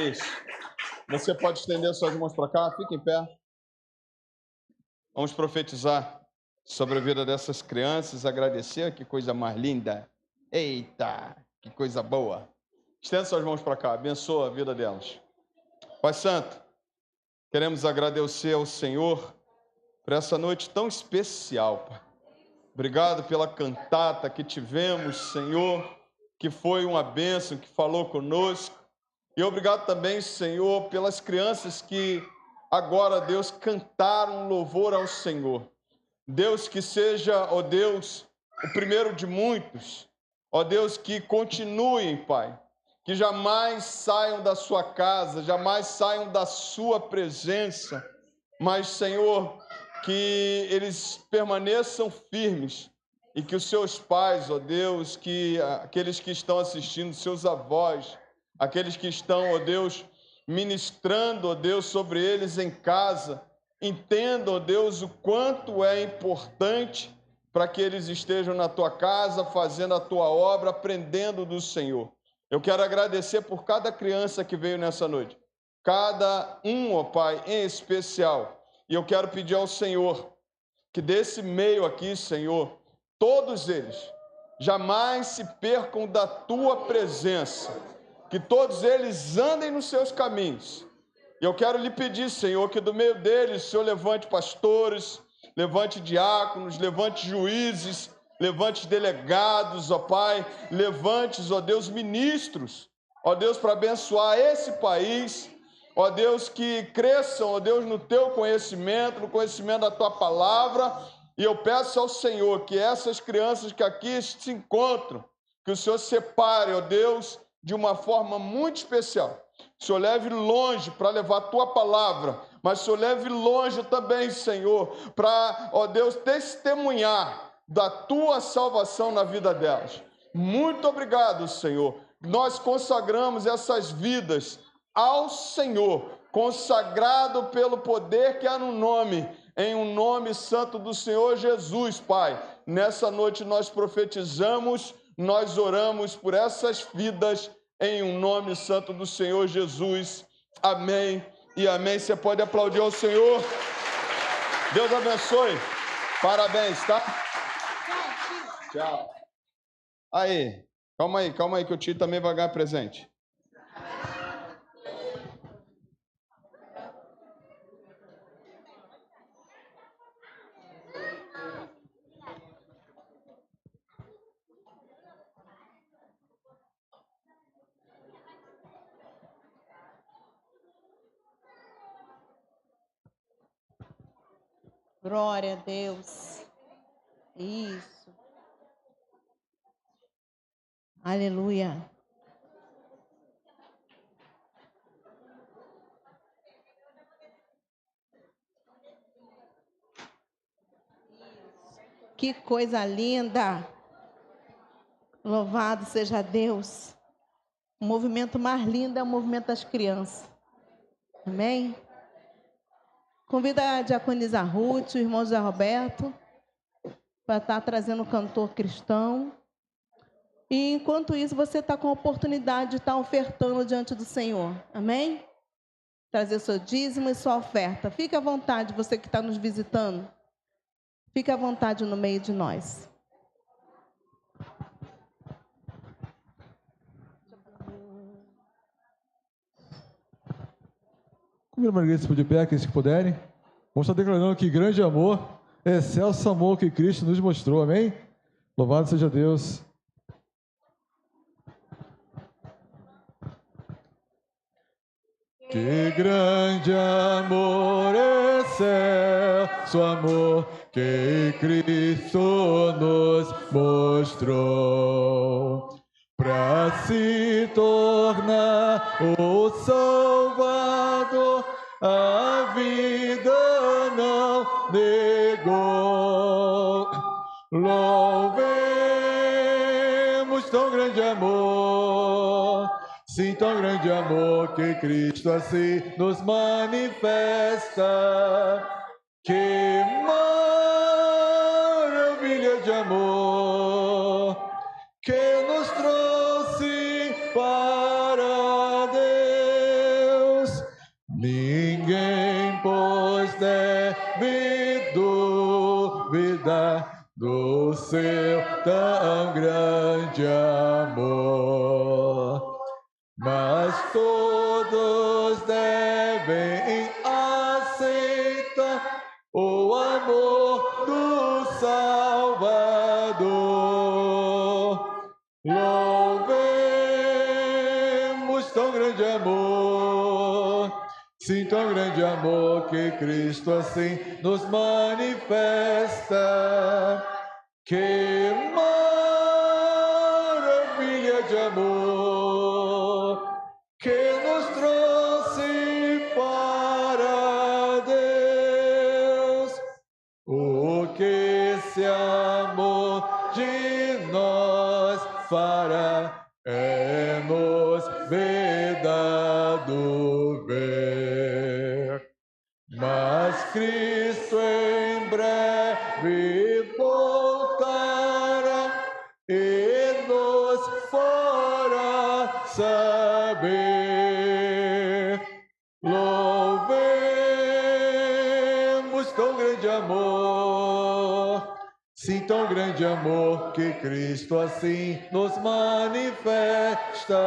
Isso. Você pode estender suas mãos para cá, fique em pé. Vamos profetizar sobre a vida dessas crianças, agradecer, que coisa mais linda. Eita, que coisa boa. Estenda suas mãos para cá, abençoa a vida delas. Pai Santo, queremos agradecer ao Senhor por essa noite tão especial, Pai. Obrigado pela cantata que tivemos, Senhor, que foi uma bênção, que falou conosco. E obrigado também, Senhor, pelas crianças que agora, Deus, cantaram louvor ao Senhor. Deus, que seja, ó Deus, o primeiro de muitos. Ó Deus, que continuem, Pai, que jamais saiam da sua casa, jamais saiam da sua presença, mas, Senhor, que eles permaneçam firmes e que os seus pais, ó Deus, que aqueles que estão assistindo, seus avós, aqueles que estão, ó Deus, ministrando, ó Deus, sobre eles em casa, entendam, ó Deus, o quanto é importante para que eles estejam na tua casa, fazendo a tua obra, aprendendo do Senhor. Eu quero agradecer por cada criança que veio nessa noite, cada um, ó Pai, em especial. E eu quero pedir ao Senhor que desse meio aqui, Senhor, todos eles jamais se percam da tua presença, que todos eles andem nos seus caminhos. E eu quero lhe pedir, Senhor, que do meio deles o Senhor levante pastores, levante diáconos, levante juízes, levante delegados, ó Pai, levante, ó Deus, ministros, ó Deus, para abençoar esse país, ó Deus, que cresçam, ó Deus, no teu conhecimento, no conhecimento da tua palavra. E eu peço ao Senhor que essas crianças que aqui se encontram, que o Senhor separe, ó Deus, de uma forma muito especial. O Senhor leve longe para levar a tua palavra, mas o Senhor leve longe também, Senhor, para, ó Deus, testemunhar da tua salvação na vida delas. Muito obrigado, Senhor. Nós consagramos essas vidas ao Senhor, consagrado pelo poder que há no nome, em um nome santo do Senhor Jesus, Pai. Nessa noite nós profetizamos, nós oramos por essas vidas, em um nome santo do Senhor Jesus. Amém e amém. Você pode aplaudir ao Senhor. Deus abençoe. Parabéns, tá? Tchau. Aí, calma aí, que o tio também vai ganhar presente. Glória a Deus. Isso. Aleluia. Que coisa linda. Louvado seja Deus. O movimento mais lindo é o movimento das crianças. Amém? Convido a diaconisa Ruth, o irmão José Roberto, para estar trazendo um cantor cristão. E enquanto isso, você está com a oportunidade de estar ofertando diante do Senhor. Amém? Trazer seu dízimo e sua oferta. Fique à vontade, você que está nos visitando. Fique à vontade no meio de nós. Convido a igreja de pé, aqueles que puderem. Vamos estar declarando que grande amor, excelso amor que Cristo nos mostrou, amém? Louvado seja Deus. Que grande amor, excelso amor que Cristo nos mostrou, para se tornar o Salvador, a vida não negou. Louvemos tão grande amor, sim, tão grande amor que Cristo assim nos manifesta. Que maravilha de amor que nos trouxe para Deus. Ninguém, pois, deve duvidar do seu tão grande amor, mas todos devem aceitar o amor do Salvador. Louvemos tão grande amor, sim, tão grande amor que Cristo assim nos manifesta. Que maravilha de amor que nos trouxe para Deus. O que esse amor de nós fará é nos ver dado ver. Mas Cristo em breve voltará e nos fará saber. Louvemos tão grande amor, sim, tão grande amor que Cristo assim nos manifesta.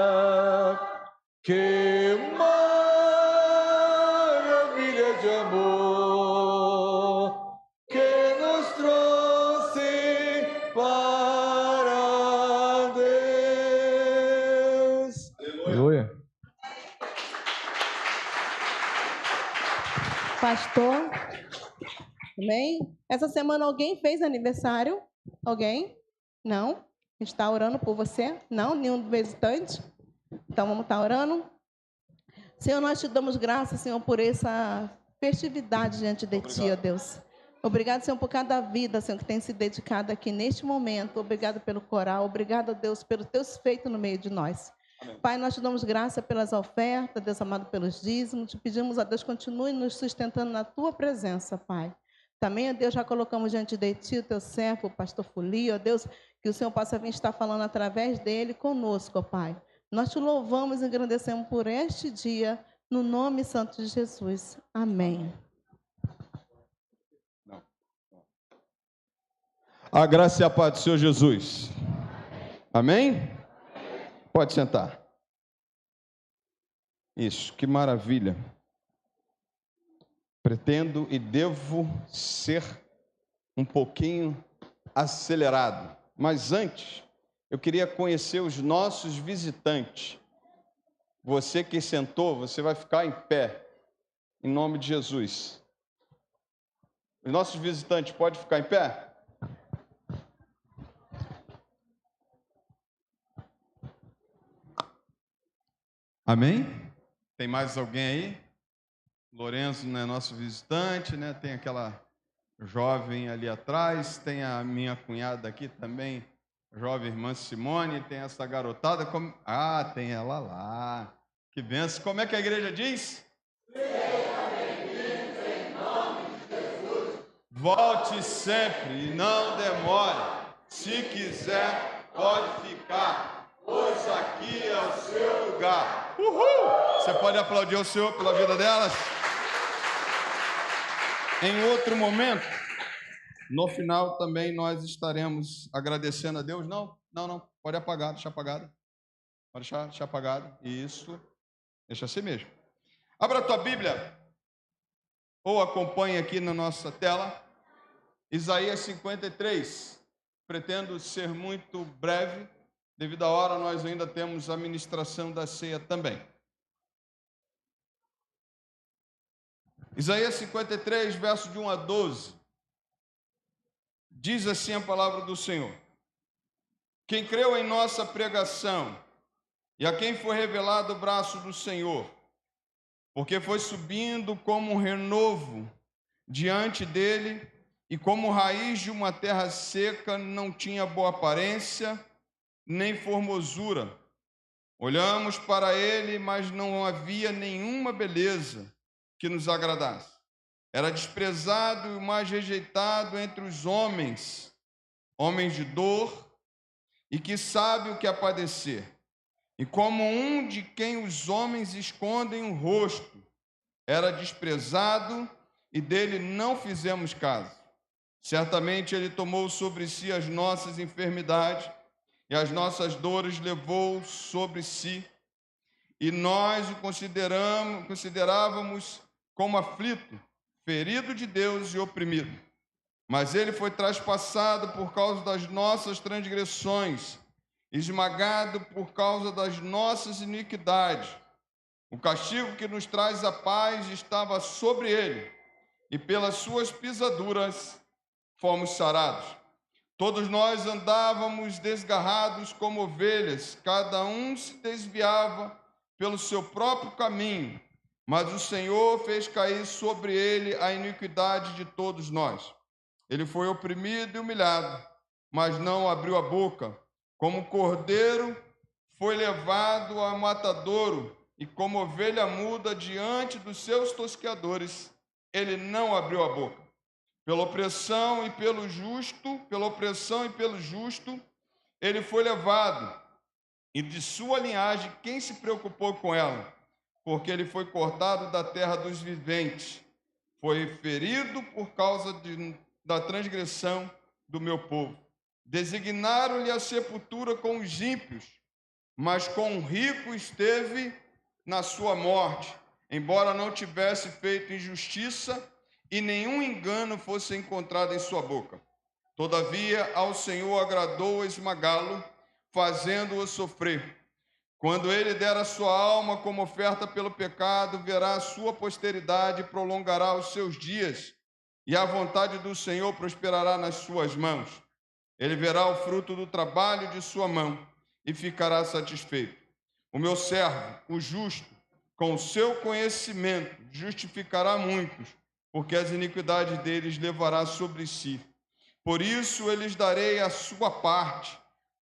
Que maravilha de amor que nos trouxe para Deus. Aleluia. Pastor, amém? Essa semana alguém fez aniversário? Alguém? Não? A gente está orando por você? Não? Nenhum visitante? Então vamos estar orando? Senhor, nós te damos graças, Senhor, por essa festividade diante de Ti, ó Deus. Obrigado, Senhor, por cada vida, Senhor, que tem se dedicado aqui neste momento. Obrigado pelo coral. Obrigado, ó Deus, pelos Teus feitos no meio de nós. Amém. Pai, nós te damos graça pelas ofertas, Deus amado, pelos dízimos. Te pedimos, ó Deus, continue nos sustentando na Tua presença, Pai. Também, ó Deus, já colocamos diante de Ti o Teu servo, o pastor Fuli, ó Deus, que o Senhor possa vir estar falando através dele conosco, ó Pai. Nós te louvamos e agradecemos por este dia, no nome santo de Jesus. Amém. A graça e a paz do Senhor Jesus. Amém? Pode sentar. Isso, que maravilha. Pretendo e devo ser um pouquinho acelerado. Mas antes, eu queria conhecer os nossos visitantes. Você que sentou, você vai ficar em pé, em nome de Jesus. Os nossos visitantes podem ficar em pé? Amém? Tem mais alguém aí? Lourenço não é nosso visitante, né? Tem aquela jovem ali atrás, tem a minha cunhada aqui também, jovem irmã Simone, tem essa garotada. Ah, tem ela lá. Que benção. Como é que a igreja diz? Seja bem-vindo em nome de Jesus. Volte sempre e não demore. Se quiser, pode ficar, pois aqui é o seu lugar. Uhul! Você pode aplaudir o Senhor pela vida delas? Em outro momento, no final também nós estaremos agradecendo a Deus. Não, pode apagar, deixa apagado. Pode deixar apagado. Isso, deixa assim mesmo. Abra a tua Bíblia ou acompanhe aqui na nossa tela, Isaías 53. Pretendo ser muito breve, devido à hora nós ainda temos a ministração da ceia também. Isaías 53, verso de 1 a 12, diz assim a palavra do Senhor: quem creu em nossa pregação e a quem foi revelado o braço do Senhor, porque foi subindo como um renovo diante dele, e como raiz de uma terra seca, não tinha boa aparência, nem formosura. Olhamos para ele, mas não havia nenhuma beleza que nos agradasse. Era desprezado e o mais rejeitado entre os homens, homens de dor, e que sabe o que é padecer. E como um de quem os homens escondem o rosto, era desprezado e dele não fizemos caso. Certamente ele tomou sobre si as nossas enfermidades e as nossas dores levou sobre si. E nós o considerávamos como aflito, ferido de Deus e oprimido. Mas ele foi traspassado por causa das nossas transgressões, esmagado por causa das nossas iniquidades. O castigo que nos traz a paz estava sobre ele, e pelas suas pisaduras fomos sarados. Todos nós andávamos desgarrados como ovelhas, cada um se desviava pelo seu próprio caminho, mas o Senhor fez cair sobre ele a iniquidade de todos nós. Ele foi oprimido e humilhado, mas não abriu a boca. Como cordeiro foi levado ao matadouro, e como ovelha muda diante dos seus tosqueadores, ele não abriu a boca. Pela opressão e pelo justo, ele foi levado, e de sua linhagem quem se preocupou com ela? Porque ele foi cortado da terra dos viventes, foi ferido por causa da transgressão do meu povo. Designaram-lhe a sepultura com os ímpios, mas com o rico esteve na sua morte, embora não tivesse feito injustiça e nenhum engano fosse encontrado em sua boca. Todavia, ao Senhor agradou esmagá-lo, fazendo-o sofrer. Quando ele der a sua alma como oferta pelo pecado, verá a sua posteridade e prolongará os seus dias, e a vontade do Senhor prosperará nas suas mãos. Ele verá o fruto do trabalho de sua mão e ficará satisfeito. O meu servo, o justo, com o seu conhecimento, justificará muitos, porque as iniquidades deles levará sobre si. Por isso, eu lhes darei a sua parte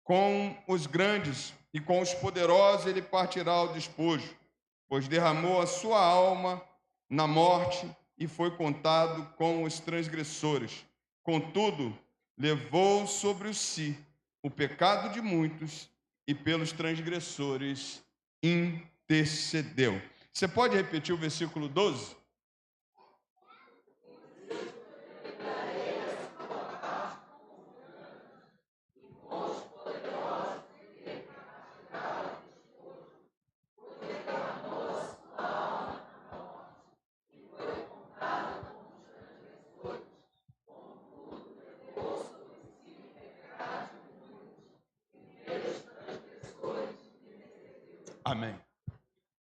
com os grandes, e com os poderosos ele partirá o despojo, pois derramou a sua alma na morte e foi contado com os transgressores. Contudo, levou sobre si o pecado de muitos e pelos transgressores intercedeu. Você pode repetir o versículo 12? Amém.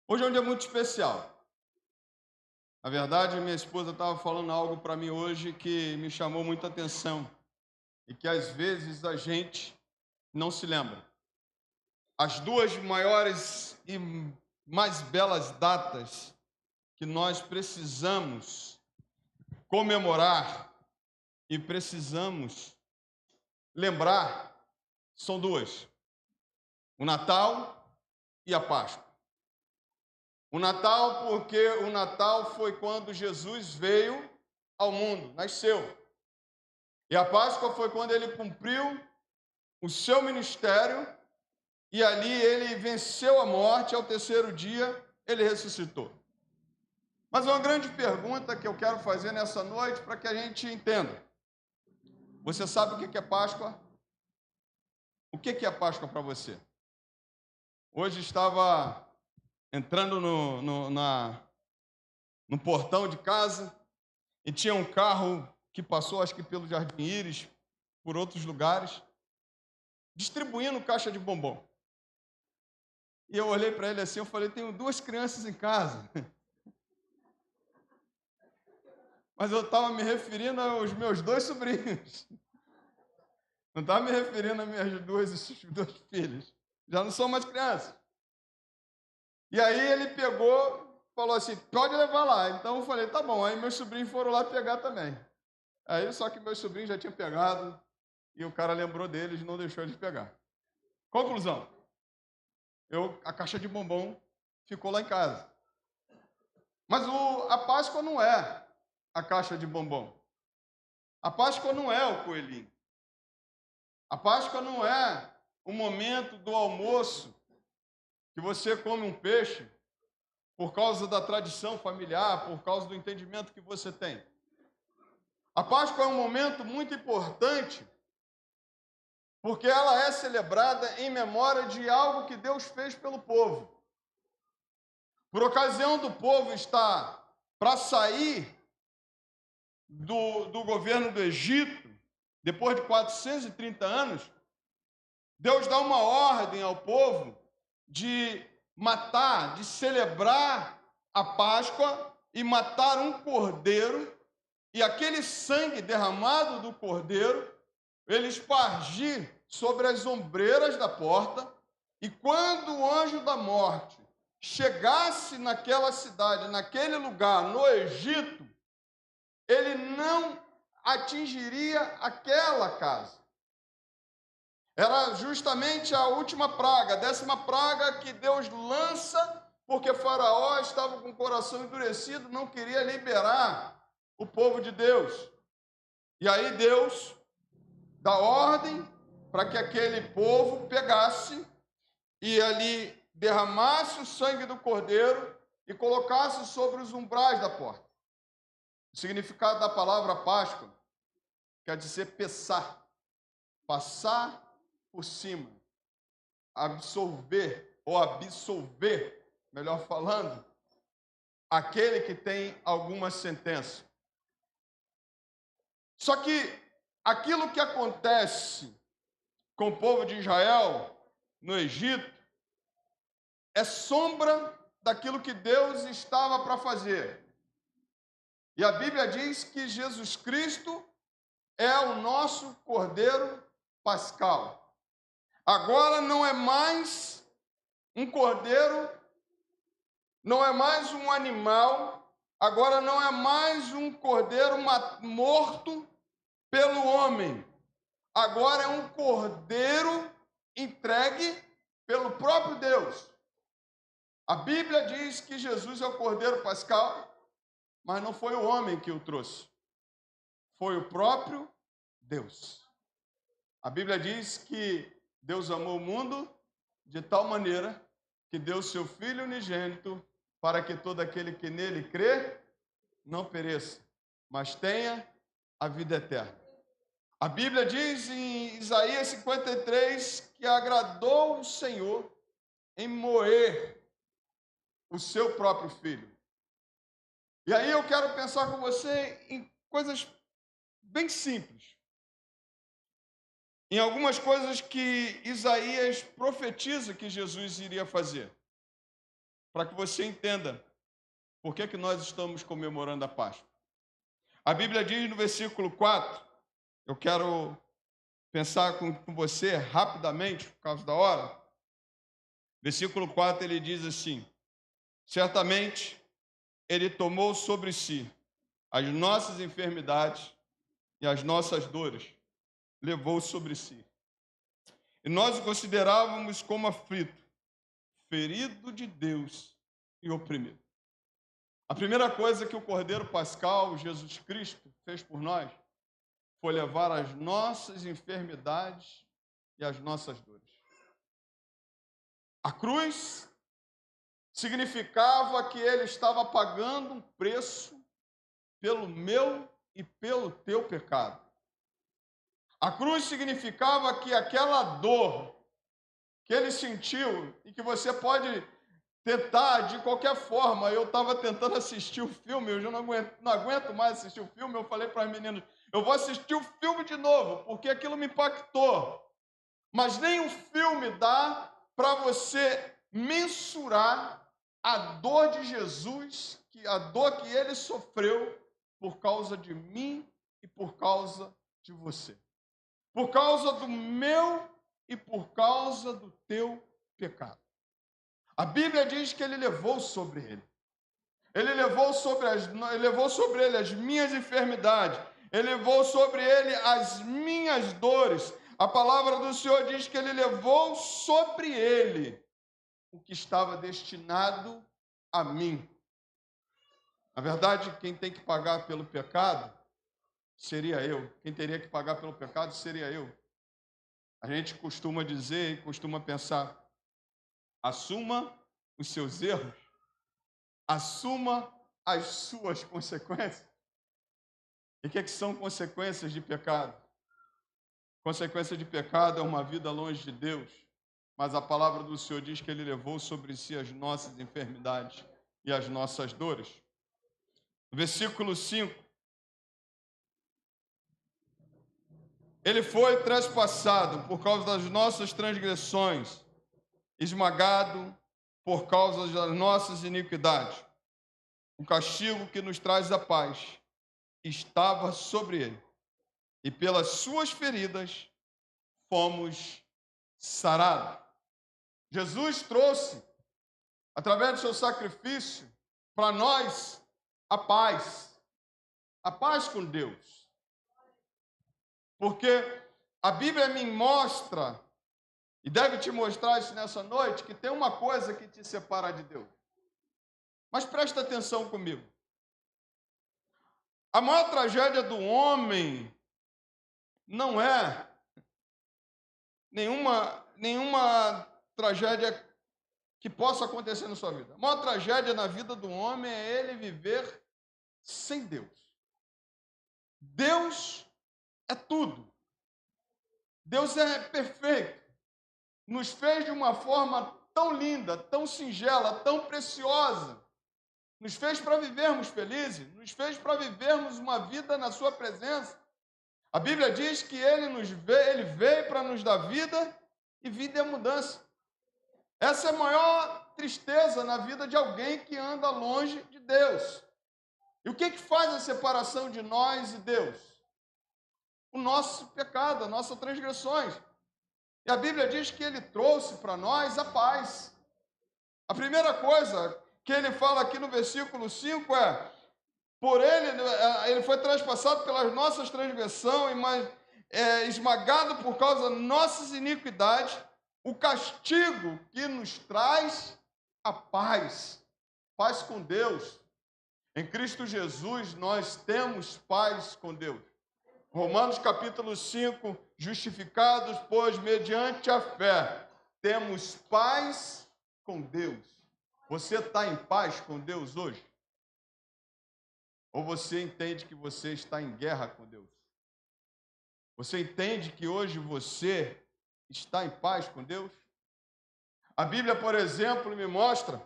Hoje é um dia muito especial. Na verdade, minha esposa estava falando algo para mim hoje que me chamou muita atenção e que às vezes a gente não se lembra. As duas maiores e mais belas datas que nós precisamos comemorar e precisamos lembrar são duas: o Natal e a Páscoa. O Natal, porque o Natal foi quando Jesus veio ao mundo, nasceu. E a Páscoa foi quando ele cumpriu o seu ministério e ali ele venceu a morte, ao terceiro dia ele ressuscitou. Mas uma grande pergunta que eu quero fazer nessa noite para que a gente entenda. Você sabe o que é Páscoa? O que é Páscoa para você? Hoje estava entrando no portão de casa e tinha um carro que passou, acho que pelo Jardim Íris, por outros lugares, distribuindo caixa de bombom. E eu olhei para ele assim, eu falei, tenho 2 crianças em casa. Mas eu estava me referindo aos meus 2 sobrinhos. Não estava me referindo às minhas 2 filhas. Já não são mais crianças. E aí ele pegou, falou assim, pode levar lá. Então eu falei, tá bom. Aí meus sobrinhos foram lá pegar também. Aí só que meus sobrinhos já tinham pegado e o cara lembrou deles e não deixou eles pegar. Conclusão. A caixa de bombom ficou lá em casa. Mas a Páscoa não é a caixa de bombom. A Páscoa não é o coelhinho. A Páscoa não é o momento do almoço que você come um peixe por causa da tradição familiar, por causa do entendimento que você tem. A Páscoa é um momento muito importante porque ela é celebrada em memória de algo que Deus fez pelo povo. Por ocasião do povo estar para sair do governo do Egito, depois de 430 anos, Deus dá uma ordem ao povo de matar, de celebrar a Páscoa e matar um cordeiro, e aquele sangue derramado do cordeiro, ele espargir sobre as ombreiras da porta, e quando o anjo da morte chegasse naquela cidade, naquele lugar, no Egito, ele não atingiria aquela casa. Era justamente a última praga, a 10ª praga que Deus lança, porque Faraó estava com o coração endurecido, não queria liberar o povo de Deus. E aí Deus dá ordem para que aquele povo pegasse e ali derramasse o sangue do cordeiro e colocasse sobre os umbrais da porta. O significado da palavra Páscoa quer dizer pessar, passar por cima, absorver ou absolver, melhor falando, aquele que tem alguma sentença. Só que aquilo que acontece com o povo de Israel no Egito é sombra daquilo que Deus estava para fazer. E a Bíblia diz que Jesus Cristo é o nosso Cordeiro Pascal. Agora não é mais um cordeiro, não é mais um animal, agora não é mais um cordeiro morto pelo homem. Agora é um cordeiro entregue pelo próprio Deus. A Bíblia diz que Jesus é o Cordeiro Pascal, mas não foi o homem que o trouxe. Foi o próprio Deus. A Bíblia diz que Deus amou o mundo de tal maneira que deu seu Filho unigênito para que todo aquele que nele crê não pereça, mas tenha a vida eterna. A Bíblia diz em Isaías 53 que agradou o Senhor em moer o seu próprio Filho. E aí eu quero pensar com você em coisas bem simples. Em algumas coisas que Isaías profetiza que Jesus iria fazer. Para que você entenda por que nós estamos comemorando a Páscoa. A Bíblia diz no versículo 4, eu quero pensar com você rapidamente, por causa da hora. Versículo 4, ele diz assim: certamente ele tomou sobre si as nossas enfermidades e as nossas dores, levou sobre si. E nós o considerávamos como aflito, ferido de Deus e oprimido. A primeira coisa que o Cordeiro Pascal, Jesus Cristo, fez por nós foi levar as nossas enfermidades e as nossas dores. A cruz significava que ele estava pagando um preço pelo meu e pelo teu pecado. A cruz significava que aquela dor que ele sentiu e que você pode tentar, de qualquer forma, eu estava tentando assistir o filme, eu já não aguento mais assistir o filme, eu falei para as meninas, eu vou assistir o filme de novo, porque aquilo me impactou. Mas nem um filme dá para você mensurar a dor de Jesus, a dor que ele sofreu por causa de mim e por causa de você. Por causa do meu e por causa do teu pecado. A Bíblia diz que ele levou sobre ele. Ele levou sobre ele as minhas enfermidades. Ele levou sobre ele as minhas dores. A palavra do Senhor diz que ele levou sobre ele o que estava destinado a mim. Na verdade, quem tem que pagar pelo pecado seria eu. Quem teria que pagar pelo pecado seria eu. A gente costuma dizer e costuma pensar, assuma os seus erros, assuma as suas consequências. E o que são consequências de pecado? Consequência de pecado é uma vida longe de Deus, mas a palavra do Senhor diz que ele levou sobre si as nossas enfermidades e as nossas dores. No versículo 5, ele foi trespassado por causa das nossas transgressões, esmagado por causa das nossas iniquidades. O castigo que nos traz a paz estava sobre ele, e pelas suas feridas fomos sarados. Jesus trouxe, através do seu sacrifício, para nós a paz com Deus. Porque a Bíblia me mostra, e deve te mostrar isso nessa noite, que tem uma coisa que te separa de Deus. Mas presta atenção comigo. A maior tragédia do homem não é nenhuma tragédia que possa acontecer na sua vida. A maior tragédia na vida do homem é ele viver sem Deus. Deus é tudo. Deus é perfeito. Nos fez de uma forma tão linda, tão singela, tão preciosa. Nos fez para vivermos felizes, nos fez para vivermos uma vida na sua presença. A Bíblia diz que ele veio para nos dar vida e vida é mudança. Essa é a maior tristeza na vida de alguém que anda longe de Deus. E o que faz a separação de nós e Deus? O nosso pecado, as nossas transgressões. E a Bíblia diz que ele trouxe para nós a paz. A primeira coisa que ele fala aqui no versículo 5 é: por ele foi traspassado pelas nossas transgressões, mas esmagado por causa das nossas iniquidades, o castigo que nos traz a paz com Deus. Em Cristo Jesus nós temos paz com Deus. Romanos capítulo 5, justificados, pois, mediante a fé, temos paz com Deus. Você está em paz com Deus hoje? Ou você entende que você está em guerra com Deus? Você entende que hoje você está em paz com Deus? A Bíblia, por exemplo, me mostra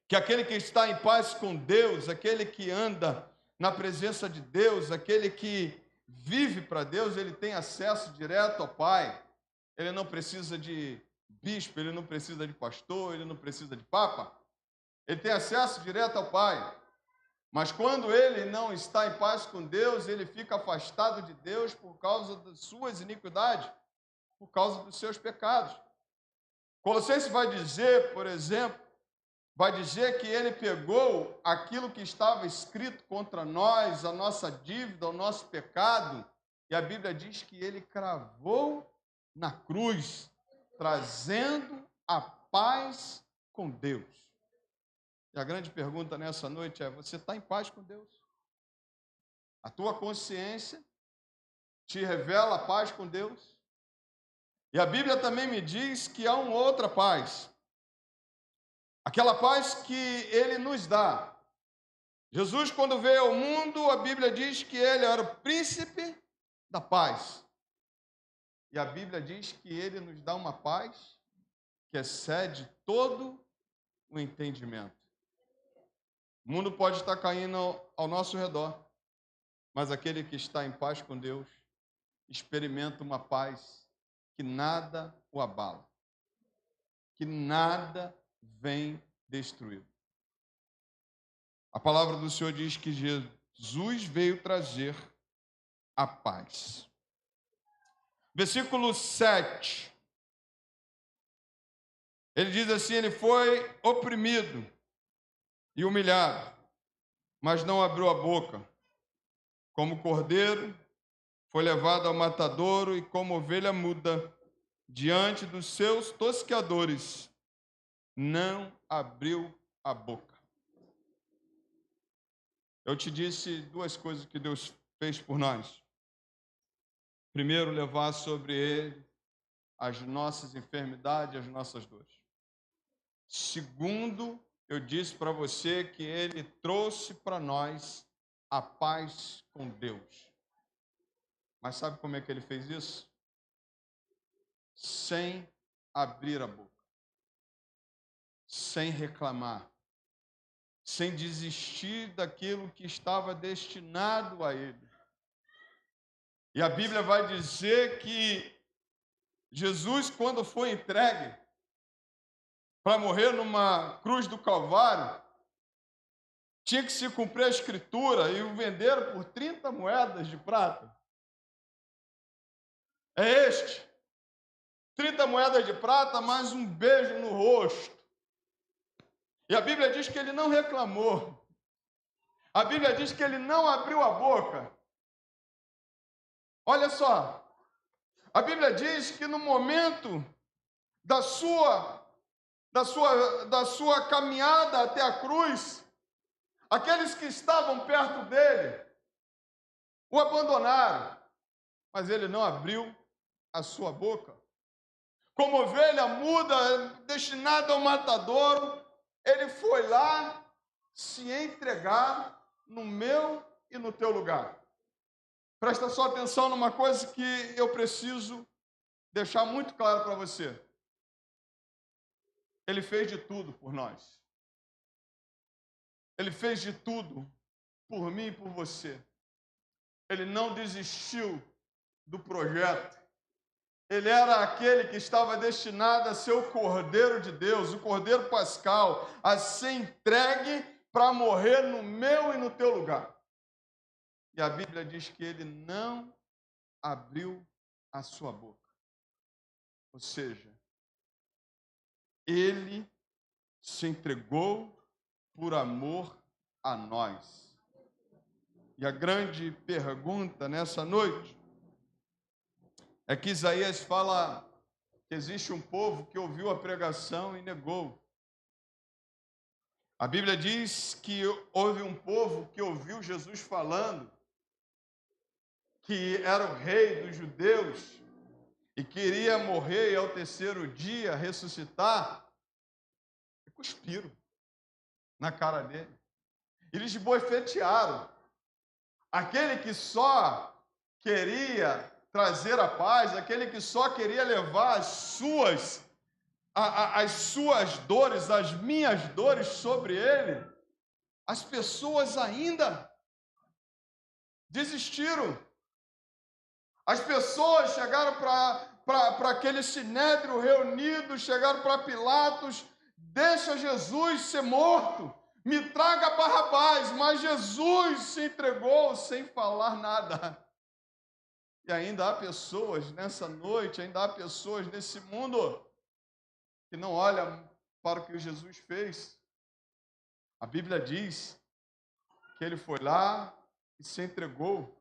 que aquele que está em paz com Deus, aquele que anda na presença de Deus, aquele que vive para Deus, ele tem acesso direto ao Pai. Ele não precisa de bispo, ele não precisa de pastor, ele não precisa de papa. Ele tem acesso direto ao Pai. Mas quando ele não está em paz com Deus, ele fica afastado de Deus por causa das suas iniquidades, por causa dos seus pecados. Colossenses vai dizer, por exemplo, que ele pegou aquilo que estava escrito contra nós, a nossa dívida, o nosso pecado, e a Bíblia diz que ele cravou na cruz, trazendo a paz com Deus. E a grande pergunta nessa noite é: você está em paz com Deus? A tua consciência te revela a paz com Deus? E a Bíblia também me diz que há uma outra paz. Aquela paz que ele nos dá. Jesus, quando veio ao mundo, a Bíblia diz que ele era o príncipe da paz. E a Bíblia diz que ele nos dá uma paz que excede todo o entendimento. O mundo pode estar caindo ao nosso redor, mas aquele que está em paz com Deus experimenta uma paz que nada o abala, que nada vem destruí-lo. A palavra do Senhor diz que Jesus veio trazer a paz. Versículo 7. Ele diz assim: ele foi oprimido e humilhado, mas não abriu a boca. Como cordeiro, foi levado ao matadouro, e como ovelha muda, diante dos seus tosqueadores, não abriu a boca. Eu te disse duas coisas que Deus fez por nós. Primeiro, levar sobre ele as nossas enfermidades, as nossas dores. Segundo, eu disse para você que ele trouxe para nós a paz com Deus. Mas sabe como é que ele fez isso? Sem abrir a boca, sem reclamar, sem desistir daquilo que estava destinado a ele. E a Bíblia vai dizer que Jesus, quando foi entregue para morrer numa cruz do Calvário, tinha que se cumprir a Escritura, e o venderam por 30 moedas de prata. É este. 30 moedas de prata, mais um beijo no rosto. E a Bíblia diz que ele não reclamou. A Bíblia diz que ele não abriu a boca. Olha só. A Bíblia diz que no momento da sua caminhada até a cruz, aqueles que estavam perto dele o abandonaram, mas ele não abriu a sua boca. Como ovelha muda, destinada ao matadouro, ele foi lá se entregar no meu e no teu lugar. Presta só atenção numa coisa que eu preciso deixar muito claro para você. Ele fez de tudo por nós. Ele fez de tudo por mim e por você. Ele não desistiu do projeto. Ele era aquele que estava destinado a ser o Cordeiro de Deus, o Cordeiro Pascal, a ser entregue para morrer no meu e no teu lugar. E a Bíblia diz que ele não abriu a sua boca. Ou seja, ele se entregou por amor a nós. E a grande pergunta nessa noite é que Isaías fala que existe um povo que ouviu a pregação e negou. A Bíblia diz que houve um povo que ouviu Jesus falando que era o rei dos judeus e queria morrer e ao terceiro dia ressuscitar, e cuspiram na cara dele. Eles esbofetearam. Aquele que só queria trazer a paz, aquele que só queria levar as suas dores, as minhas dores sobre ele, as pessoas ainda desistiram. As pessoas chegaram para aquele sinédrio reunido, chegaram para Pilatos: deixa Jesus ser morto, me traga Barrabás. Mas Jesus se entregou sem falar nada. E ainda há pessoas nessa noite, ainda há pessoas nesse mundo que não olham para o que Jesus fez. A Bíblia diz que ele foi lá e se entregou.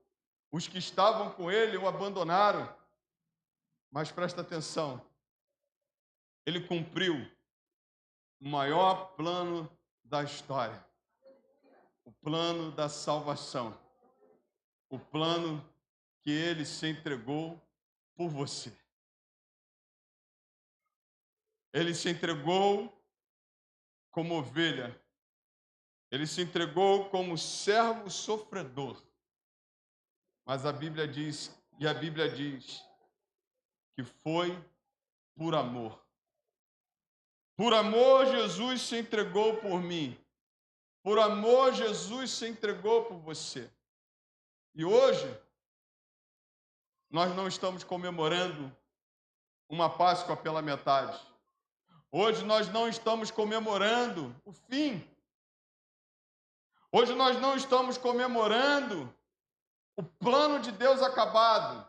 Os que estavam com ele o abandonaram. Mas presta atenção, ele cumpriu o maior plano da história, o plano da salvação, o plano que ele se entregou por você. Ele se entregou como ovelha, ele se entregou como servo sofredor. Mas a Bíblia diz que foi por amor. Por amor, Jesus se entregou por mim. Por amor, Jesus se entregou por você. E hoje, nós não estamos comemorando uma Páscoa pela metade. Hoje nós não estamos comemorando o fim. Hoje nós não estamos comemorando o plano de Deus acabado.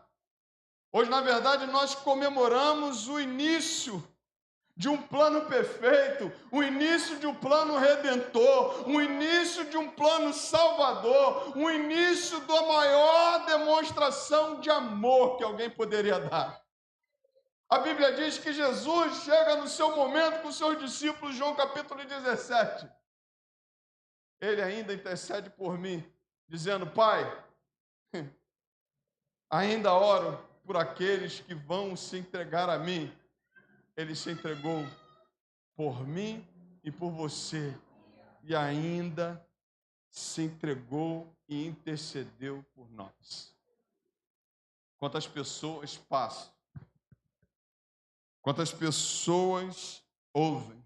Hoje, na verdade, nós comemoramos o início de um plano perfeito, o início de um plano redentor, o início de um plano salvador, o início da maior demonstração de amor que alguém poderia dar. A Bíblia diz que Jesus chega no seu momento com os seus discípulos, João capítulo 17. Ele ainda intercede por mim, dizendo: Pai, ainda oro por aqueles que vão se entregar a mim. Ele se entregou por mim e por você, e ainda se entregou e intercedeu por nós. Quantas pessoas passam, quantas pessoas ouvem,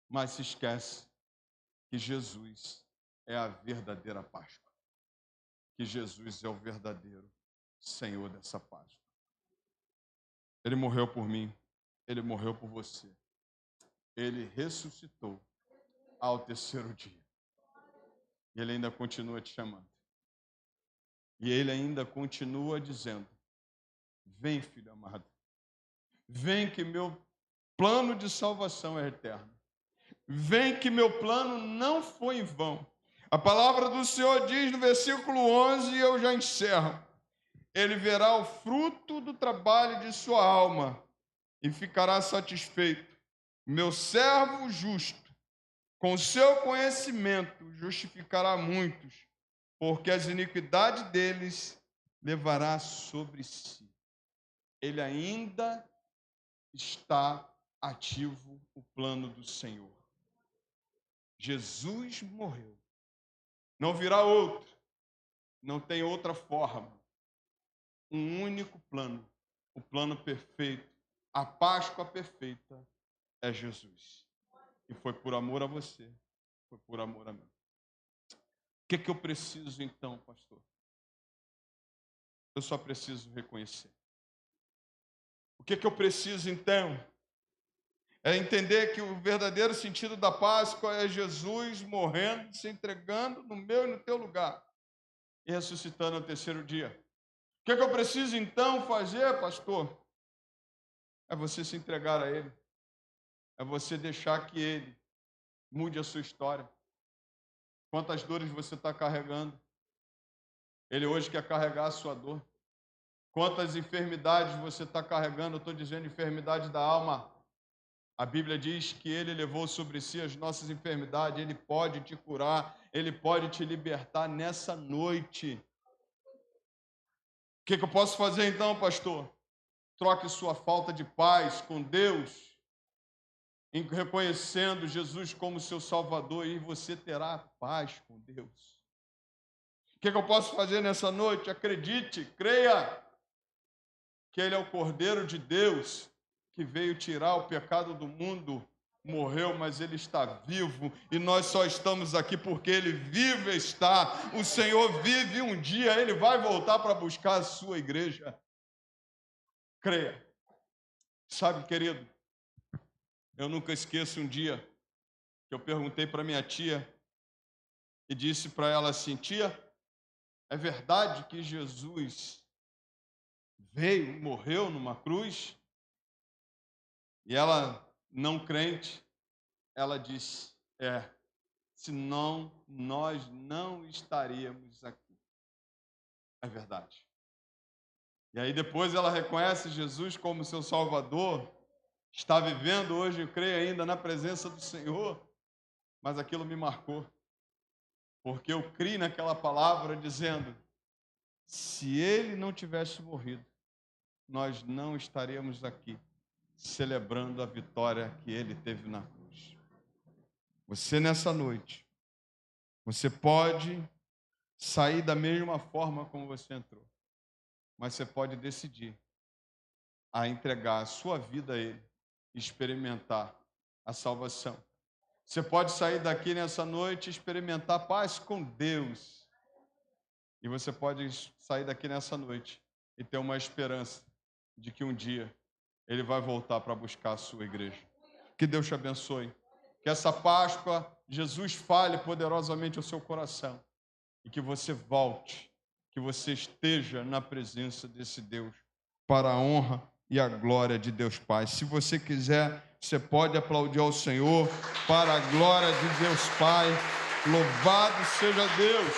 mas se esquecem que Jesus é a verdadeira Páscoa, que Jesus é o verdadeiro Senhor dessa Páscoa. Ele morreu por mim, Ele morreu por você. Ele ressuscitou ao terceiro dia. E Ele ainda continua te chamando. E Ele ainda continua dizendo: vem, filho amado, vem que meu plano de salvação é eterno. Vem que meu plano não foi em vão. A palavra do Senhor diz no versículo 11, e eu já encerro: ele verá o fruto do trabalho de sua alma e ficará satisfeito. Meu servo justo, com seu conhecimento, justificará muitos, porque as iniquidades deles levará sobre si. Ele ainda está ativo, o plano do Senhor. Jesus morreu. Não virá outro. Não tem outra forma. Um único plano. O plano perfeito. A Páscoa perfeita é Jesus. E foi por amor a você. Foi por amor a mim. O que eu preciso então, pastor? Eu só preciso reconhecer. O que eu preciso então? É entender que o verdadeiro sentido da Páscoa é Jesus morrendo, se entregando no meu e no teu lugar e ressuscitando ao terceiro dia. O que eu preciso então fazer, pastor? É você se entregar a Ele. É você deixar que Ele mude a sua história. Quantas dores você está carregando? Ele hoje quer carregar a sua dor. Quantas enfermidades você está carregando? Eu estou dizendo enfermidade da alma. A Bíblia diz que Ele levou sobre si as nossas enfermidades. Ele pode te curar. Ele pode te libertar nessa noite. O que eu posso fazer então, pastor? Troque sua falta de paz com Deus, reconhecendo Jesus como seu Salvador, e você terá paz com Deus. O que eu posso fazer nessa noite? Acredite, creia que Ele é o Cordeiro de Deus, que veio tirar o pecado do mundo, morreu, mas Ele está vivo, e nós só estamos aqui porque Ele vive está. O Senhor vive, um dia Ele vai voltar para buscar a sua igreja. Creia. Sabe, querido, eu nunca esqueço um dia que eu perguntei para minha tia e disse para ela assim: tia, é verdade que Jesus veio, morreu numa cruz? E ela, não crente, ela disse: senão nós não estaríamos aqui. É verdade. E aí depois ela reconhece Jesus como seu Salvador, está vivendo hoje, eu creio, ainda na presença do Senhor, mas aquilo me marcou, porque eu criei naquela palavra dizendo: se Ele não tivesse morrido, nós não estaríamos aqui celebrando a vitória que Ele teve na cruz. Você nessa noite, você pode sair da mesma forma como você entrou, mas você pode decidir a entregar a sua vida a Ele experimentar a salvação. Você pode sair daqui nessa noite e experimentar paz com Deus. E você pode sair daqui nessa noite e ter uma esperança de que um dia Ele vai voltar para buscar a sua igreja. Que Deus te abençoe. Que essa Páscoa, Jesus fale poderosamente ao seu coração. E que você volte, que você esteja na presença desse Deus, para a honra e a glória de Deus Pai. Se você quiser, você pode aplaudir ao Senhor, para a glória de Deus Pai. Louvado seja Deus.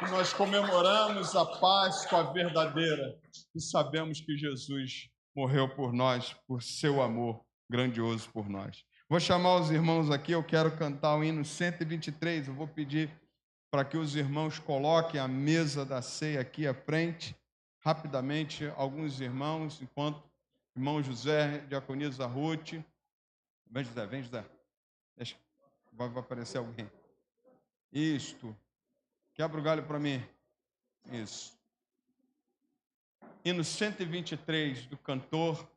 E nós comemoramos a Páscoa verdadeira e sabemos que Jesus morreu por nós, por seu amor grandioso por nós. Vou chamar os irmãos aqui, eu quero cantar o hino 123, eu vou pedir para que os irmãos coloquem a mesa da ceia aqui à frente, rapidamente, alguns irmãos, enquanto o irmão José, diaconisa Ruth, vem José, deixa, vai aparecer alguém, isto, quebra o galho para mim, isso, hino 123 do cantor.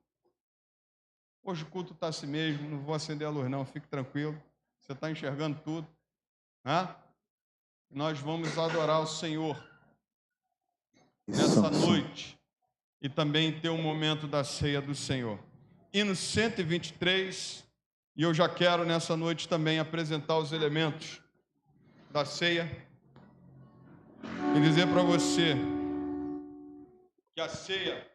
Hoje o culto está assim mesmo, não vou acender a luz não, fique tranquilo, você está enxergando tudo, né? Nós vamos adorar o Senhor nessa noite e também ter um momento da ceia do Senhor. Hino 123, e eu já quero nessa noite também apresentar os elementos da ceia e dizer para você que a ceia,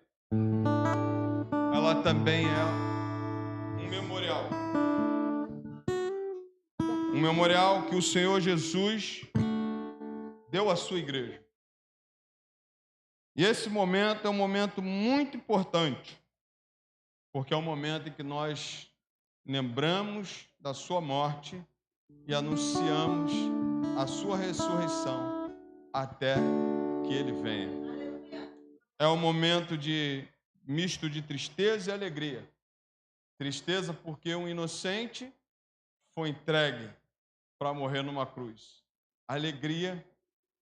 ela também é um memorial que o Senhor Jesus deu à sua igreja. E esse momento é um momento muito importante, porque é um momento em que nós lembramos da sua morte e anunciamos a sua ressurreição até que ele venha. É um momento de misto de tristeza e alegria. Tristeza porque um inocente foi entregue para morrer numa cruz. Alegria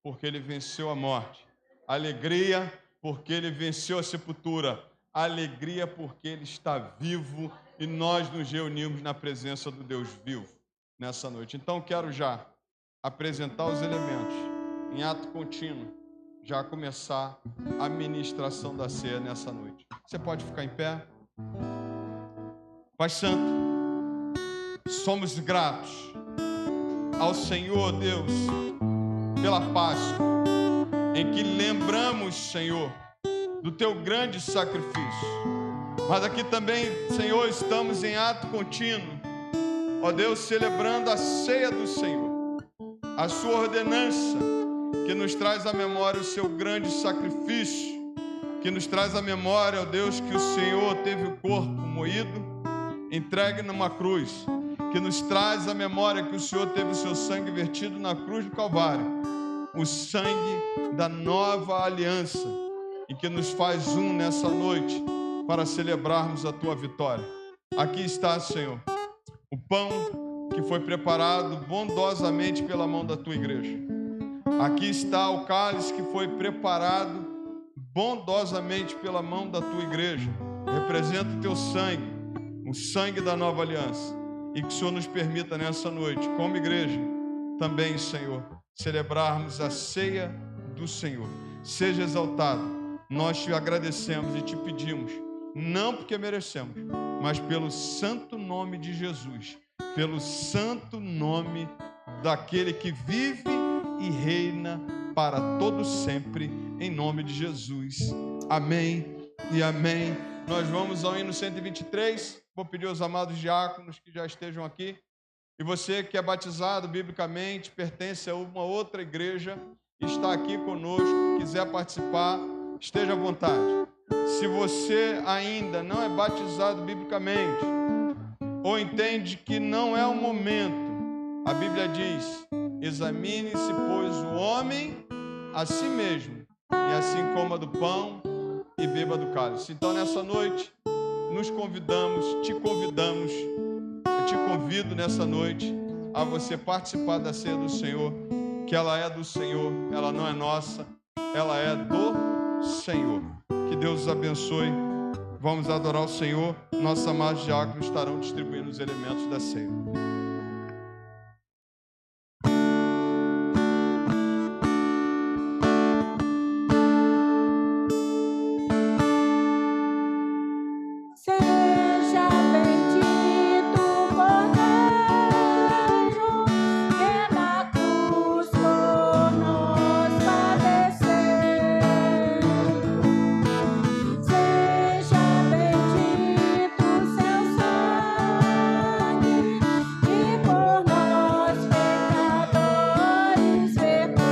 porque ele venceu a morte. Alegria porque ele venceu a sepultura. Alegria porque ele está vivo e nós nos reunimos na presença do Deus vivo nessa noite. Então quero já apresentar os elementos em ato contínuo, já começar a ministração da ceia nessa noite. Você pode ficar em pé? Pai Santo, somos gratos ao Senhor Deus pela Páscoa, em que lembramos, Senhor, do teu grande sacrifício. Mas aqui também, Senhor, estamos em ato contínuo, ó Deus, celebrando a ceia do Senhor, a sua ordenança, que nos traz à memória o seu grande sacrifício, que nos traz à memória, ó Deus, que o Senhor teve o corpo moído, entregue numa cruz, que nos traz à memória que o Senhor teve o seu sangue vertido na cruz do Calvário, o sangue da nova aliança, e que nos faz um nessa noite para celebrarmos a tua vitória. Aqui está, Senhor, o pão que foi preparado bondosamente pela mão da tua igreja. Aqui está o cálice que foi preparado bondosamente pela mão da tua igreja. Representa o teu sangue, o sangue da nova aliança. E que o Senhor nos permita nessa noite, como igreja, também, Senhor, celebrarmos a ceia do Senhor. Seja exaltado. Nós te agradecemos e te pedimos, não porque merecemos, mas pelo santo nome de Jesus, pelo santo nome daquele que vive e reina para todo sempre, em nome de Jesus. Amém e amém. Nós vamos ao hino 123. Vou pedir aos amados diáconos que já estejam aqui. E você que é batizado biblicamente, pertence a uma outra igreja, está aqui conosco, quiser participar, esteja à vontade. Se você ainda não é batizado biblicamente, ou entende que não é o momento, a Bíblia diz: examine-se, pois, o homem a si mesmo, e assim coma do pão e beba do cálice. Então, nessa noite, nos convidamos, eu te convido nessa noite a você participar da ceia do Senhor, que ela é do Senhor, ela não é nossa, ela é do Senhor. Que Deus os abençoe. vamos adorar o Senhor. Nossos amados diáconos estarão distribuindo os elementos da ceia. Seja bendito o Cordeiro que na cruz por nós padeceu. Seja bendito o seu sangue que por nós pecadores verteu.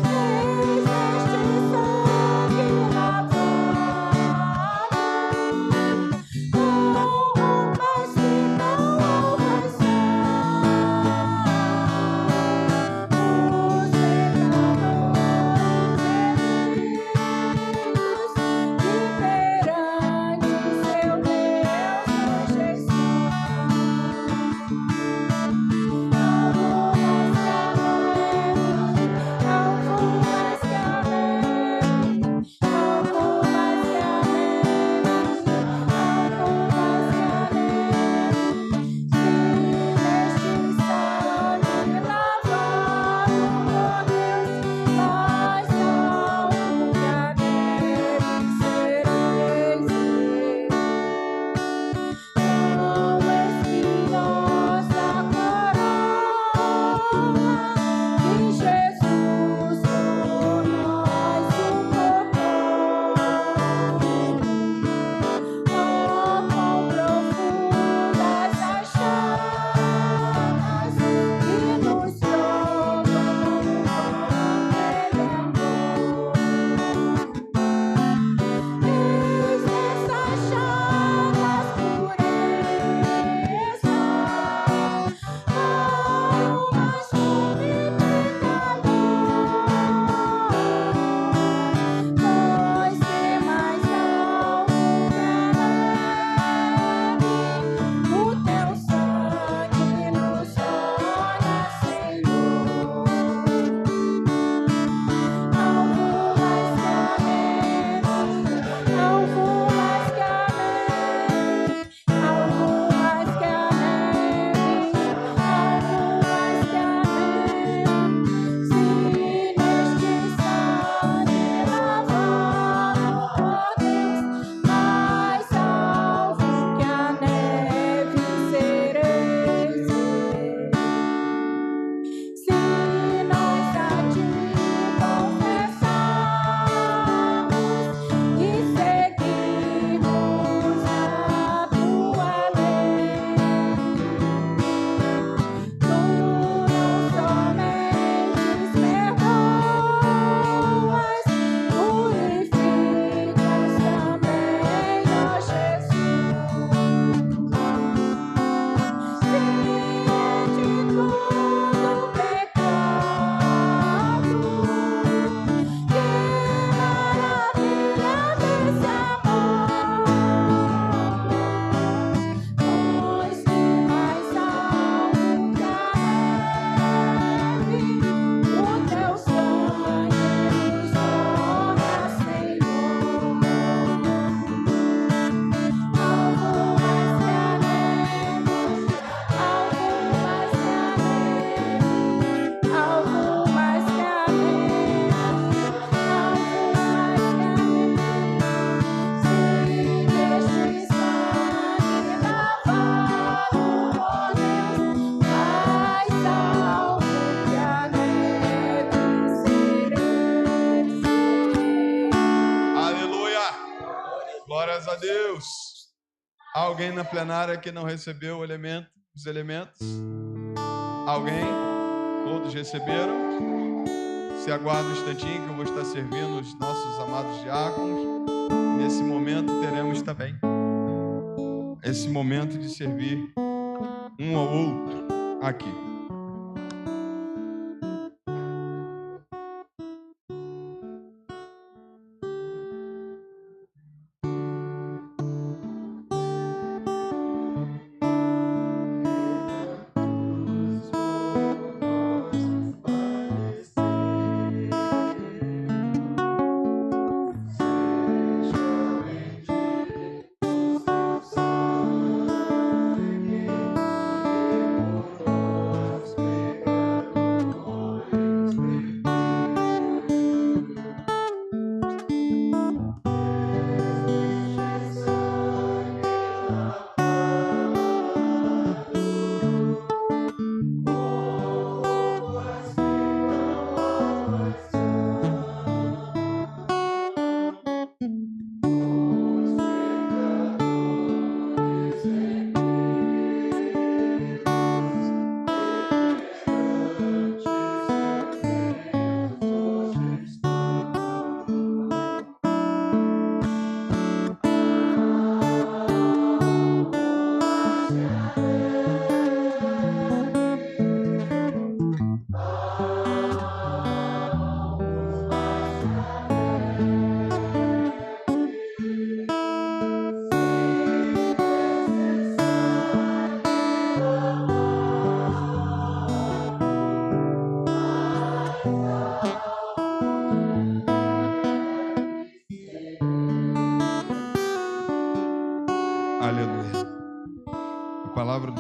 Eis este sangue lavado com mansidão ao os Glórias a Deus. Alguém na plenária que não recebeu os elementos? Alguém? Todos receberam? Se aguarda um instantinho que eu vou estar servindo os nossos amados diáconos. E nesse momento teremos também esse momento de servir um ao outro aqui.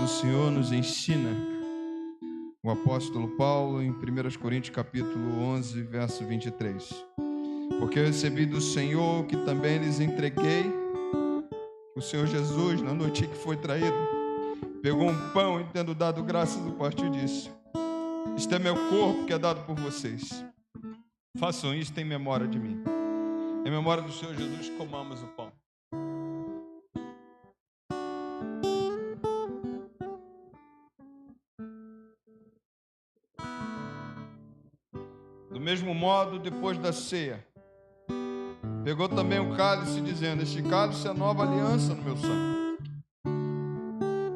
do Senhor nos ensina, o apóstolo Paulo, em 1 Coríntios capítulo 11, verso 23. Porque eu recebi do Senhor que também lhes entreguei. O Senhor Jesus, na noite que foi traído, pegou um pão e, tendo dado graças, o partiu e disse: este é meu corpo que é dado por vocês. Façam isto em memória de mim. Em memória do Senhor Jesus, comamos o pão. Do mesmo modo, depois da ceia, pegou também o cálice, dizendo: este cálice é a nova aliança no meu sangue.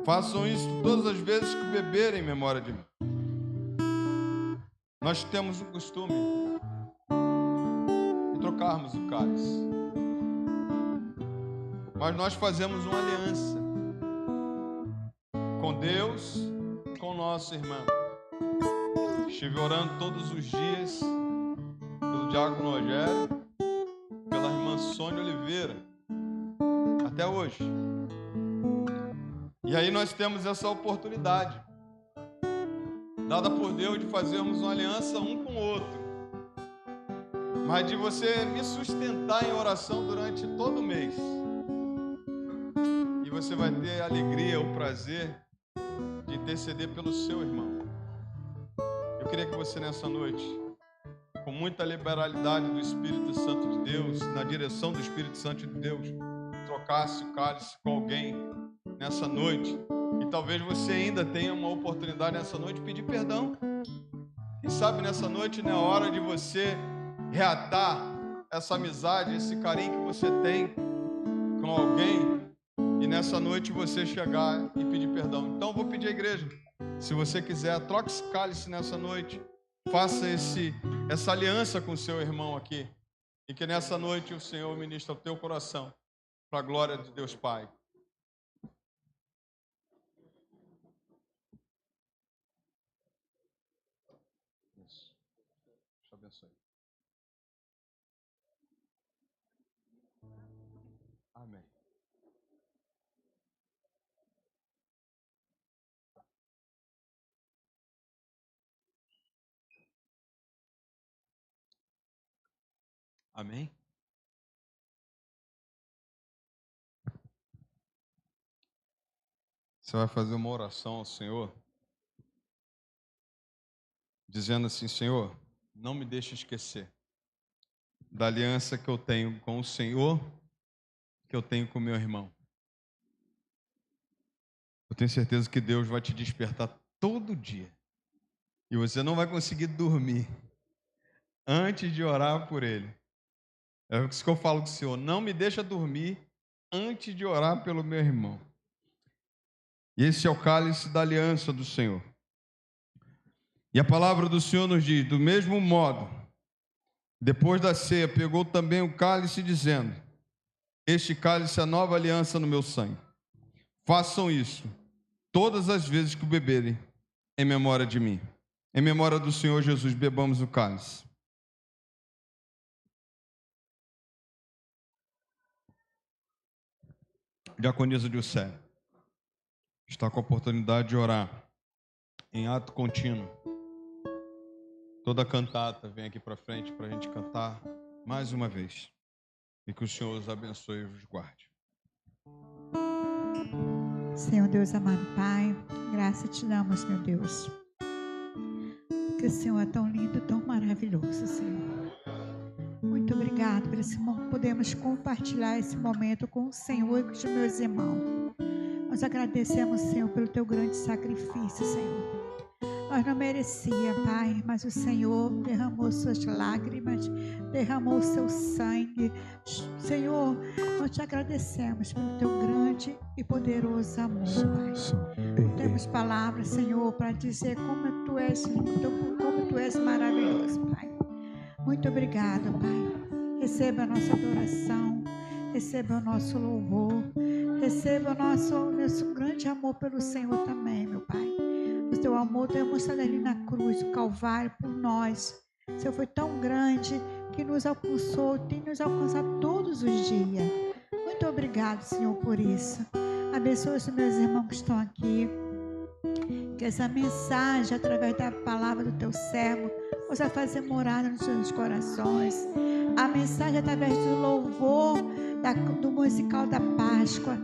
Façam isso todas as vezes que beberem em memória de mim. Nós temos o costume de trocarmos o cálice, mas nós fazemos uma aliança com Deus, com o nosso irmão. Estive orando todos os dias pelo diácono Rogério, pela irmã Sônia Oliveira, até hoje. E aí nós temos essa oportunidade dada por Deus de fazermos uma aliança um com o outro, mas de você me sustentar em oração durante todo o mês, e você vai ter a alegria, o prazer de interceder pelo seu irmão. Eu queria que você nessa noite, com muita liberalidade do Espírito Santo de Deus, na direção do Espírito Santo de Deus, trocasse o cálice com alguém nessa noite. E talvez você ainda tenha uma oportunidade nessa noite de pedir perdão. Quem sabe nessa noite não é hora de você reatar essa amizade, esse carinho que você tem com alguém, e nessa noite você chegar e pedir perdão. Então eu vou pedir à igreja, se você quiser, troque esse cálice nessa noite, faça essa aliança com o seu irmão aqui, e que nessa noite o Senhor ministre ao teu coração, para a glória de Deus Pai. Isso. Deus te abençoe. Amém. Amém? Você vai fazer uma oração ao Senhor, dizendo assim: Senhor, não me deixe esquecer da aliança que eu tenho com o Senhor, que eu tenho com o meu irmão. Eu tenho certeza que Deus vai te despertar todo dia, e você não vai conseguir dormir antes de orar por ele. É isso que eu falo com o Senhor: não me deixa dormir antes de orar pelo meu irmão. E esse é o cálice da aliança do Senhor. E a palavra do Senhor nos diz: do mesmo modo, depois da ceia, pegou também o cálice, dizendo: este cálice é a nova aliança no meu sangue. Façam isso todas as vezes que o beberem, em memória de mim. Em memória do Senhor Jesus, bebamos o cálice. Diaconisa Dilcé está com a oportunidade de orar em ato contínuo. Toda cantata vem aqui para frente para a gente cantar mais uma vez. E que o Senhor os abençoe e os guarde. Senhor Deus amado Pai, graça te damos, meu Deus. Porque o Senhor é tão lindo, tão maravilhoso, Senhor. Muito obrigado por esse momento. Podemos compartilhar esse momento com o Senhor e com os meus irmãos. Nós agradecemos, Senhor, pelo teu grande sacrifício, Senhor. Nós não merecíamos, Pai, mas o Senhor derramou suas lágrimas, derramou seu sangue. Senhor, nós te agradecemos pelo teu grande e poderoso amor, Pai. Não temos palavras, Senhor, para dizer como tu és lindo, como tu és maravilhoso, Pai. Muito obrigado, Pai. Receba a nossa adoração, receba o nosso louvor, receba o nosso grande amor pelo Senhor também, meu Pai. O teu amor demonstrado ali na cruz, o Calvário, por nós. O Senhor foi tão grande que nos alcançou, tem nos alcançado todos os dias. Muito obrigado, Senhor, por isso. Abençoe os meus irmãos que estão aqui. Que essa mensagem, através da palavra do teu servo, possa fazer morada nos seus corações. A mensagem através do louvor do musical da Páscoa,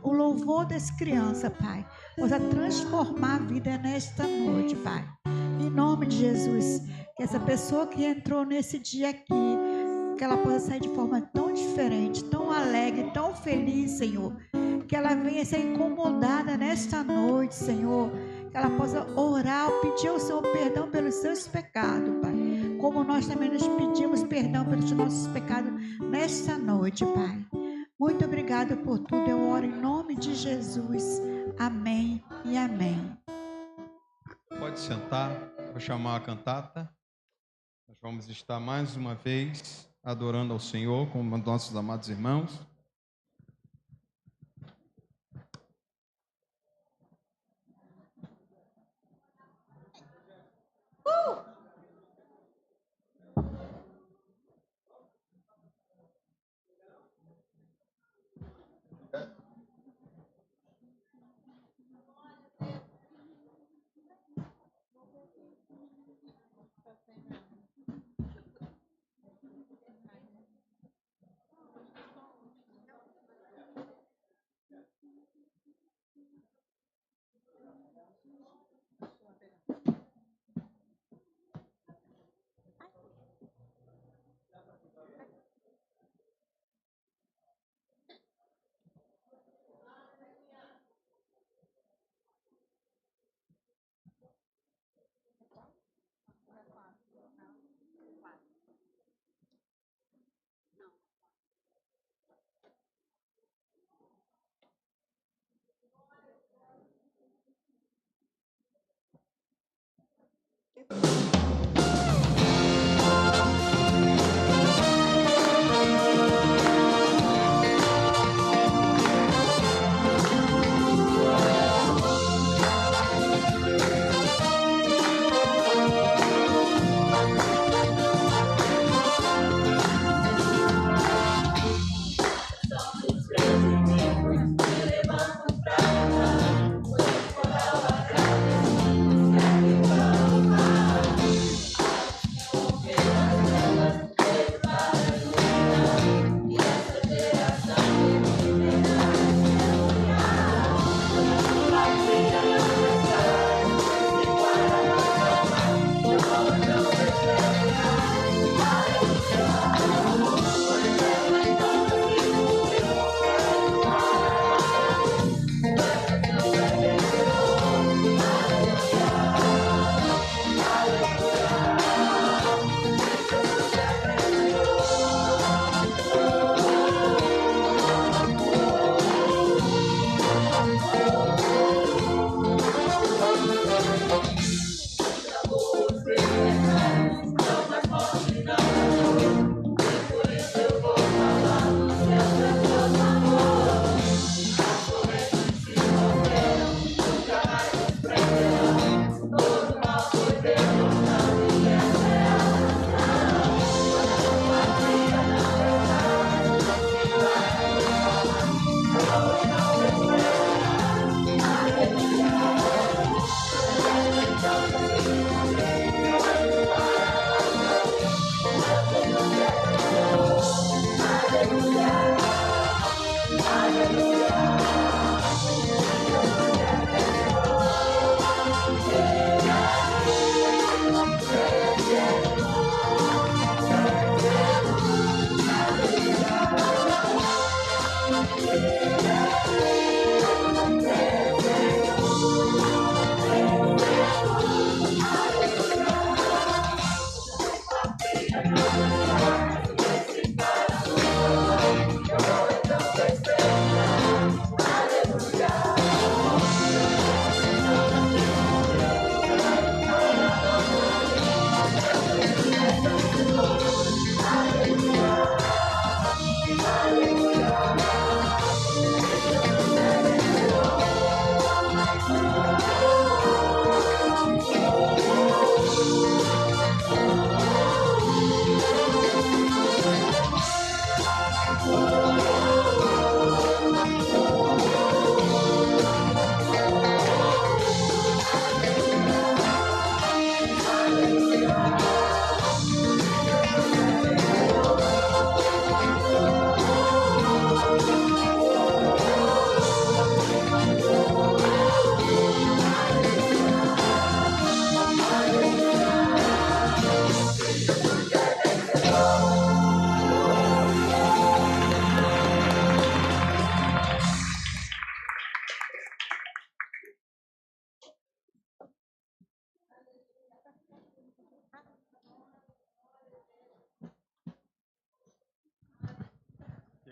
o louvor das crianças, Pai, possa transformar a vida nesta noite, Pai. Em nome de Jesus, que essa pessoa que entrou nesse dia aqui, que ela possa sair de forma tão diferente, tão alegre, tão feliz, Senhor. Que ela venha ser incomodada nesta noite, Senhor. Que ela possa orar, pedir ao Senhor perdão pelos seus pecados, Pai. Como nós também nos pedimos perdão pelos nossos pecados nesta noite, Pai. Muito obrigada por tudo. Eu oro em nome de Jesus. Amém e amém. Pode sentar. Vou chamar a cantata. Nós vamos estar mais uma vez adorando ao Senhor com nossos amados irmãos. Levanto pra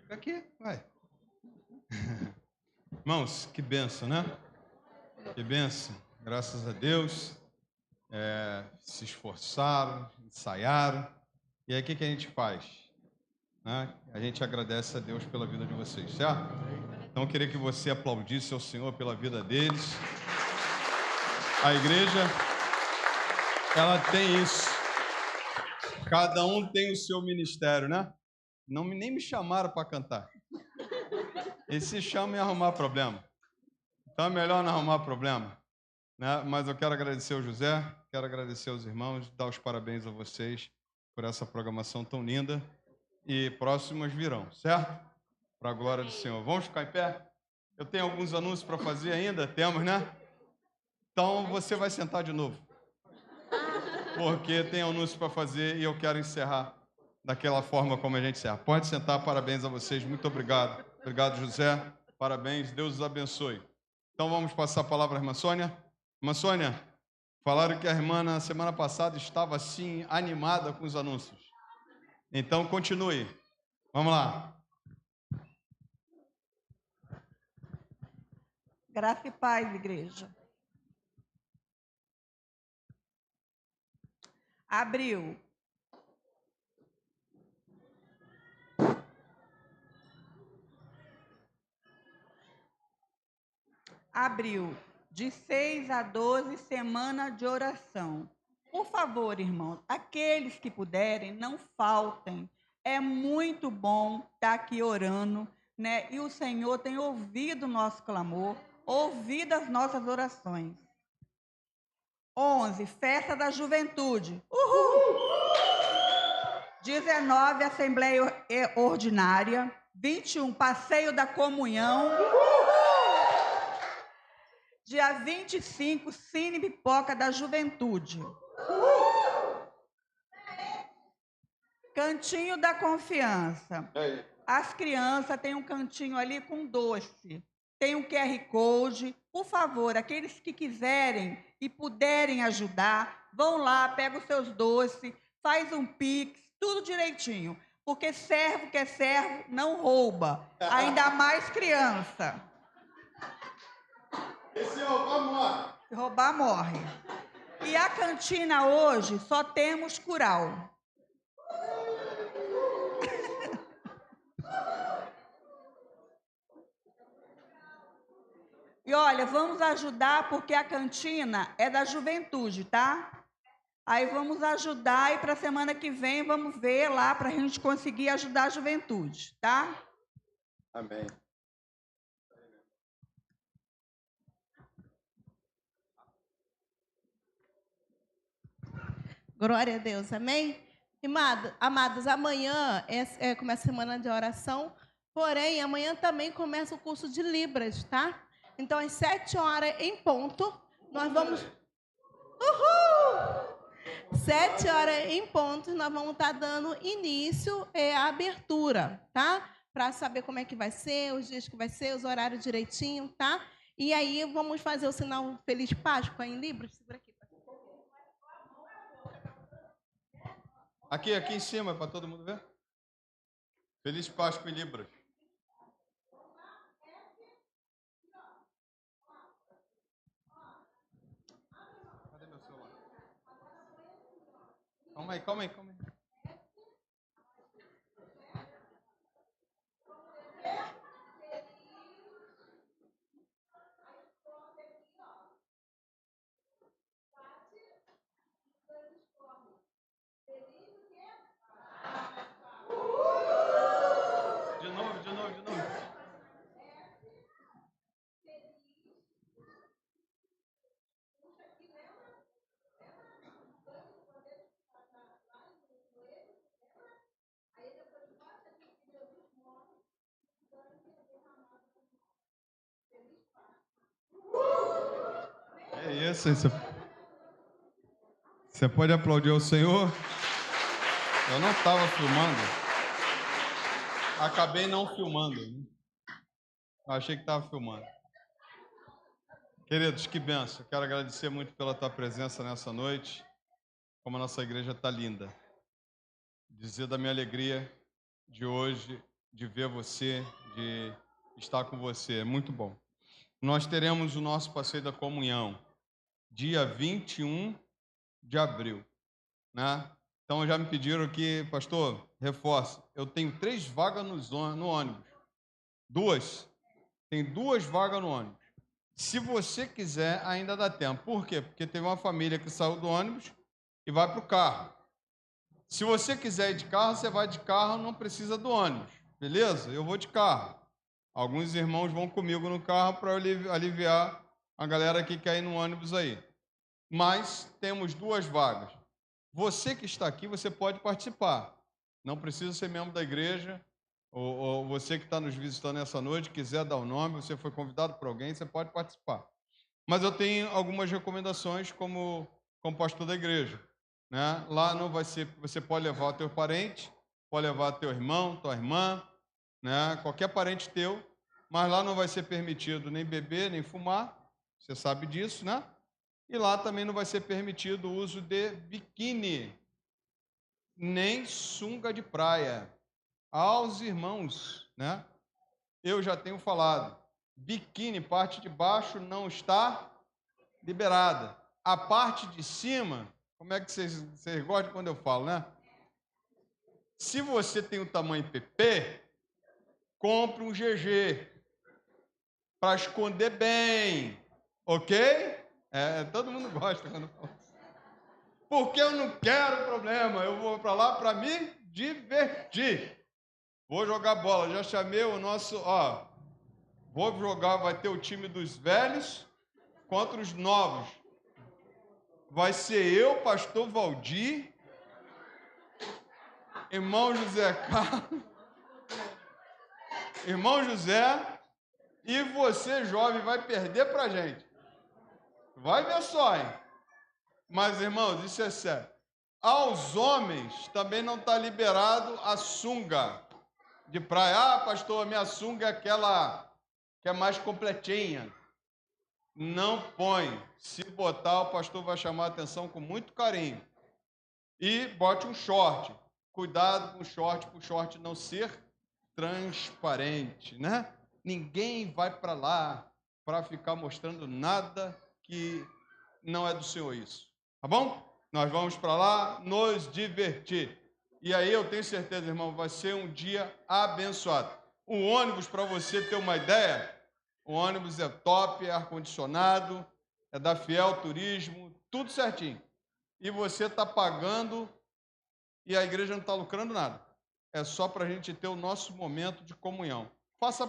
Fica aqui, vai. Irmãos, que bênção, né? Que bênção. Graças a Deus. Se esforçaram, ensaiaram. E aí, o que a gente faz? Né? A gente agradece a Deus pela vida de vocês, certo? Então, eu queria que você aplaudisse ao Senhor pela vida deles. A igreja, ela tem isso. Cada um tem o seu ministério, né? Nem me chamaram para cantar. Eles se chamam em arrumar problema. Então, é melhor não arrumar problema. Né? Mas eu quero agradecer ao José, quero agradecer aos irmãos, dar os parabéns a vocês por essa programação tão linda. E próximas virão, certo? Para a glória do Senhor. Vamos ficar em pé? Eu tenho alguns anúncios para fazer ainda, temos, né? Então você vai sentar de novo. Porque tem anúncio para fazer e eu quero encerrar daquela forma como a gente encerra. Pode sentar, parabéns a vocês, muito obrigado. Obrigado, José. Parabéns, Deus os abençoe. Então vamos passar a palavra à irmã Sônia. Irmã Sônia, falaram que a irmã na semana passada estava assim animada com os anúncios. Então continue. Vamos lá. Graça e paz, igreja. Abril. Abril, de 6 a 12, semana de oração. Por favor, irmãos, aqueles que puderem, não faltem. É muito bom estar aqui orando, né? E o Senhor tem ouvido o nosso clamor, ouvido as nossas orações. 11, festa da juventude. Uhul! 19, assembleia ordinária. 21, passeio da comunhão. Dia 25, Cine Pipoca da Juventude. Cantinho da Confiança. As crianças têm um cantinho ali com doce. Tem um QR Code. Por favor, aqueles que quiserem e puderem ajudar, vão lá, pegam os seus doces, faz um pix, tudo direitinho. Porque servo que é servo não rouba. Ainda mais criança. E se roubar, morre. Se roubar, morre. E a cantina hoje só temos curau. E olha, vamos ajudar porque a cantina é da juventude, tá? Aí vamos ajudar e para a semana que vem vamos ver lá para a gente conseguir ajudar a juventude, tá? Amém. Glória a Deus, amém? Amados, amanhã começa a semana de oração, porém, amanhã também começa o curso de Libras, tá? Então, às 7 horas em ponto, nós vamos... Uhul! 7 horas em ponto, nós vamos estar dando início à abertura, tá? Para saber como é que vai ser, os dias que vai ser, os horários direitinho, tá? E aí, vamos fazer o sinal Feliz Páscoa em Libras. Segura aqui. Aqui em cima, para todo mundo ver. Feliz Páscoa em Libras. Cadê meu celular? Calma aí. De novo. É isso. Você pode aplaudir ao Senhor? Eu não estava filmando. Acabei não filmando. Eu achei que estava filmando. Queridos, que benção. Quero agradecer muito pela tua presença nessa noite. Como a nossa igreja está linda. Dizer da minha alegria de hoje, de ver você, de estar com você. É muito bom. Nós teremos o nosso passeio da comunhão, dia 21 de abril, né? Então já me pediram aqui, pastor, reforce. Eu tenho 3 vagas no ônibus. 2. Tem 2 vagas no ônibus. Se você quiser, ainda dá tempo. Por quê? Porque teve uma família que saiu do ônibus e vai para o carro. Se você quiser ir de carro, você vai de carro, não precisa do ônibus. Beleza? Eu vou de carro. Alguns irmãos vão comigo no carro para aliviar a galera que quer ir no ônibus aí. Mas temos 2 vagas. Você que está aqui, você pode participar. Não precisa ser membro da igreja. Ou você que está nos visitando essa noite, quiser dar o nome, você foi convidado por alguém, você pode participar. Mas eu tenho algumas recomendações como pastor da igreja, né? Lá não vai ser, você pode levar o teu parente, pode levar teu irmão, tua irmã, né? Qualquer parente teu, mas lá não vai ser permitido nem beber, nem fumar, você sabe disso, né? E lá também não vai ser permitido o uso de biquíni, nem sunga de praia. Aos irmãos, né? Eu já tenho falado, biquíni, parte de baixo não está liberada. A parte de cima, como é que vocês gostam quando eu falo, né? Se você tem o tamanho PP, compre um GG para esconder bem, ok? Todo mundo gosta quando eu falo. Porque eu não quero problema, eu vou para lá para me divertir. Vou jogar bola, já chamei o nosso, vou jogar, vai ter o time dos velhos contra os novos. Vai ser eu, pastor Valdir, irmão José Carlos, irmão José, e você, jovem, vai perder pra gente. Vai ver só, hein? Mas, irmãos, isso é sério. Aos homens também não está liberado a sunga de praia. Pastor, minha sunga é aquela que é mais completinha. Não põe. Se botar, o pastor vai chamar a atenção com muito carinho. E bote um short. Cuidado com o short, para o short não ser transparente, né? Ninguém vai para lá para ficar mostrando nada que não é do Senhor isso. Tá bom? Nós vamos para lá nos divertir. E aí eu tenho certeza, irmão, vai ser um dia abençoado. O ônibus, para você ter uma ideia, o ônibus é top, é ar-condicionado, é da Fiel Turismo, tudo certinho. E você está pagando e a igreja não está lucrando nada. É só para a gente ter o nosso momento de comunhão. Faça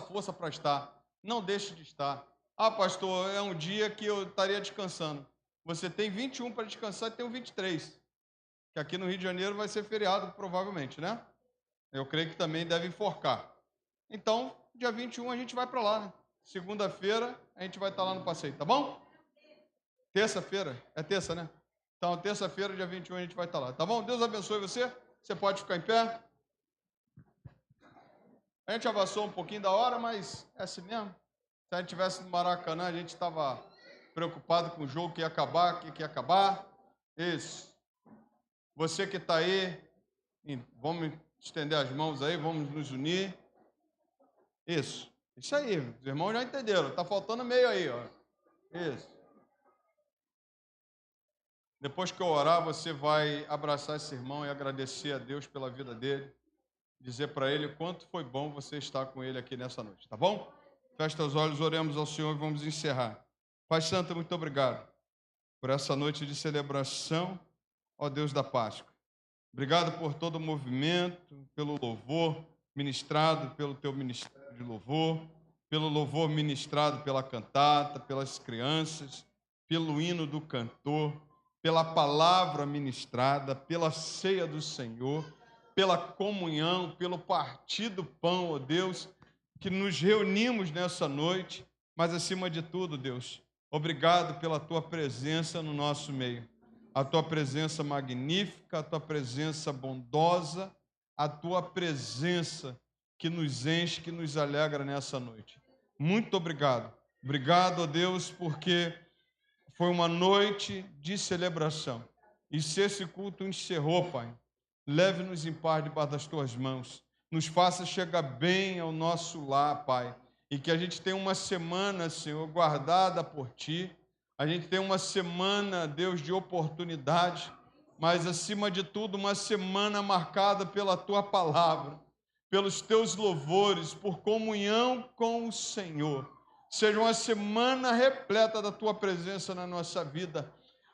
força para estar. Não deixe de estar. Pastor, é um dia que eu estaria descansando. Você tem 21 para descansar e tem o 23. Que aqui no Rio de Janeiro vai ser feriado, provavelmente, né? Eu creio que também deve enforcar. Então, dia 21 a gente vai para lá, né? Segunda-feira a gente vai estar lá no passeio, tá bom? Terça-feira? É terça, né? Então, terça-feira, dia 21, a gente vai estar lá, tá bom? Deus abençoe você. Você pode ficar em pé. A gente avançou um pouquinho da hora, mas é assim mesmo. Se a gente estivesse no Maracanã, a gente estava preocupado com o jogo que ia acabar, que ia acabar. Isso. Você que está aí, vamos estender as mãos aí, vamos nos unir. Isso. Isso aí, os irmãos já entenderam. Está faltando meio aí, ó. Isso. Depois que eu orar, você vai abraçar esse irmão e agradecer a Deus pela vida dele. Dizer para ele o quanto foi bom você estar com ele aqui nessa noite, tá bom? Feche os olhos, oremos ao Senhor e vamos encerrar. Pai Santo, muito obrigado por essa noite de celebração, ó Deus da Páscoa. Obrigado por todo o movimento, pelo louvor ministrado pelo teu ministério de louvor, pelo louvor ministrado pela cantata, pelas crianças, pelo hino do cantor, pela palavra ministrada, pela ceia do Senhor, pela comunhão, pelo partir do pão, ó Deus, que nos reunimos nessa noite, mas acima de tudo, Deus, obrigado pela tua presença no nosso meio. A tua presença magnífica, a tua presença bondosa, a tua presença que nos enche, que nos alegra nessa noite. Muito obrigado. Obrigado, ó Deus, porque foi uma noite de celebração. E se esse culto encerrou, Pai, leve-nos em paz debaixo das tuas mãos, nos faça chegar bem ao nosso lar, Pai, e que a gente tenha uma semana, Senhor, guardada por Ti, a gente tenha uma semana, Deus, de oportunidade, mas, acima de tudo, uma semana marcada pela Tua palavra, pelos Teus louvores, por comunhão com o Senhor. Seja uma semana repleta da Tua presença na nossa vida.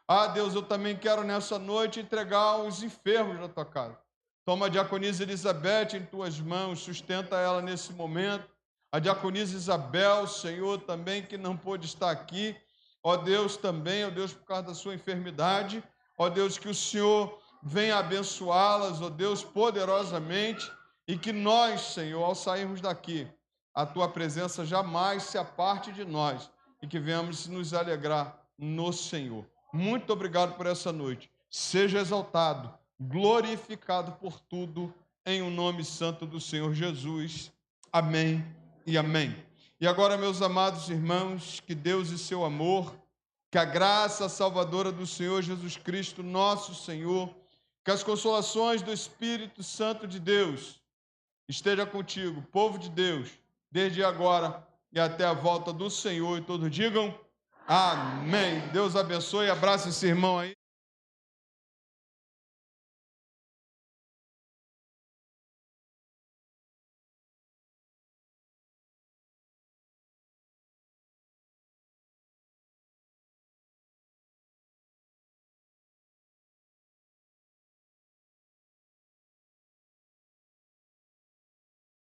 Ah, Deus, eu também quero nessa noite entregar os enfermos da Tua casa. Toma a diaconisa Elizabeth em Tuas mãos, sustenta ela nesse momento. A diaconisa Isabel, Senhor, também que não pôde estar aqui. Ó Deus, também, ó Deus, por causa da sua enfermidade. Ó Deus, que o Senhor venha abençoá-las, ó Deus, poderosamente. E que nós, Senhor, ao sairmos daqui, a Tua presença jamais se aparte de nós e que venhamos nos alegrar no Senhor. Muito obrigado por essa noite. Seja exaltado, glorificado por tudo, em o nome santo do Senhor Jesus. Amém e amém. E agora, meus amados irmãos, que Deus e seu amor, que a graça salvadora do Senhor Jesus Cristo, nosso Senhor, que as consolações do Espírito Santo de Deus esteja contigo, povo de Deus, desde agora e até a volta do Senhor. E todos digam amém. Deus abençoe, abraça esse irmão aí.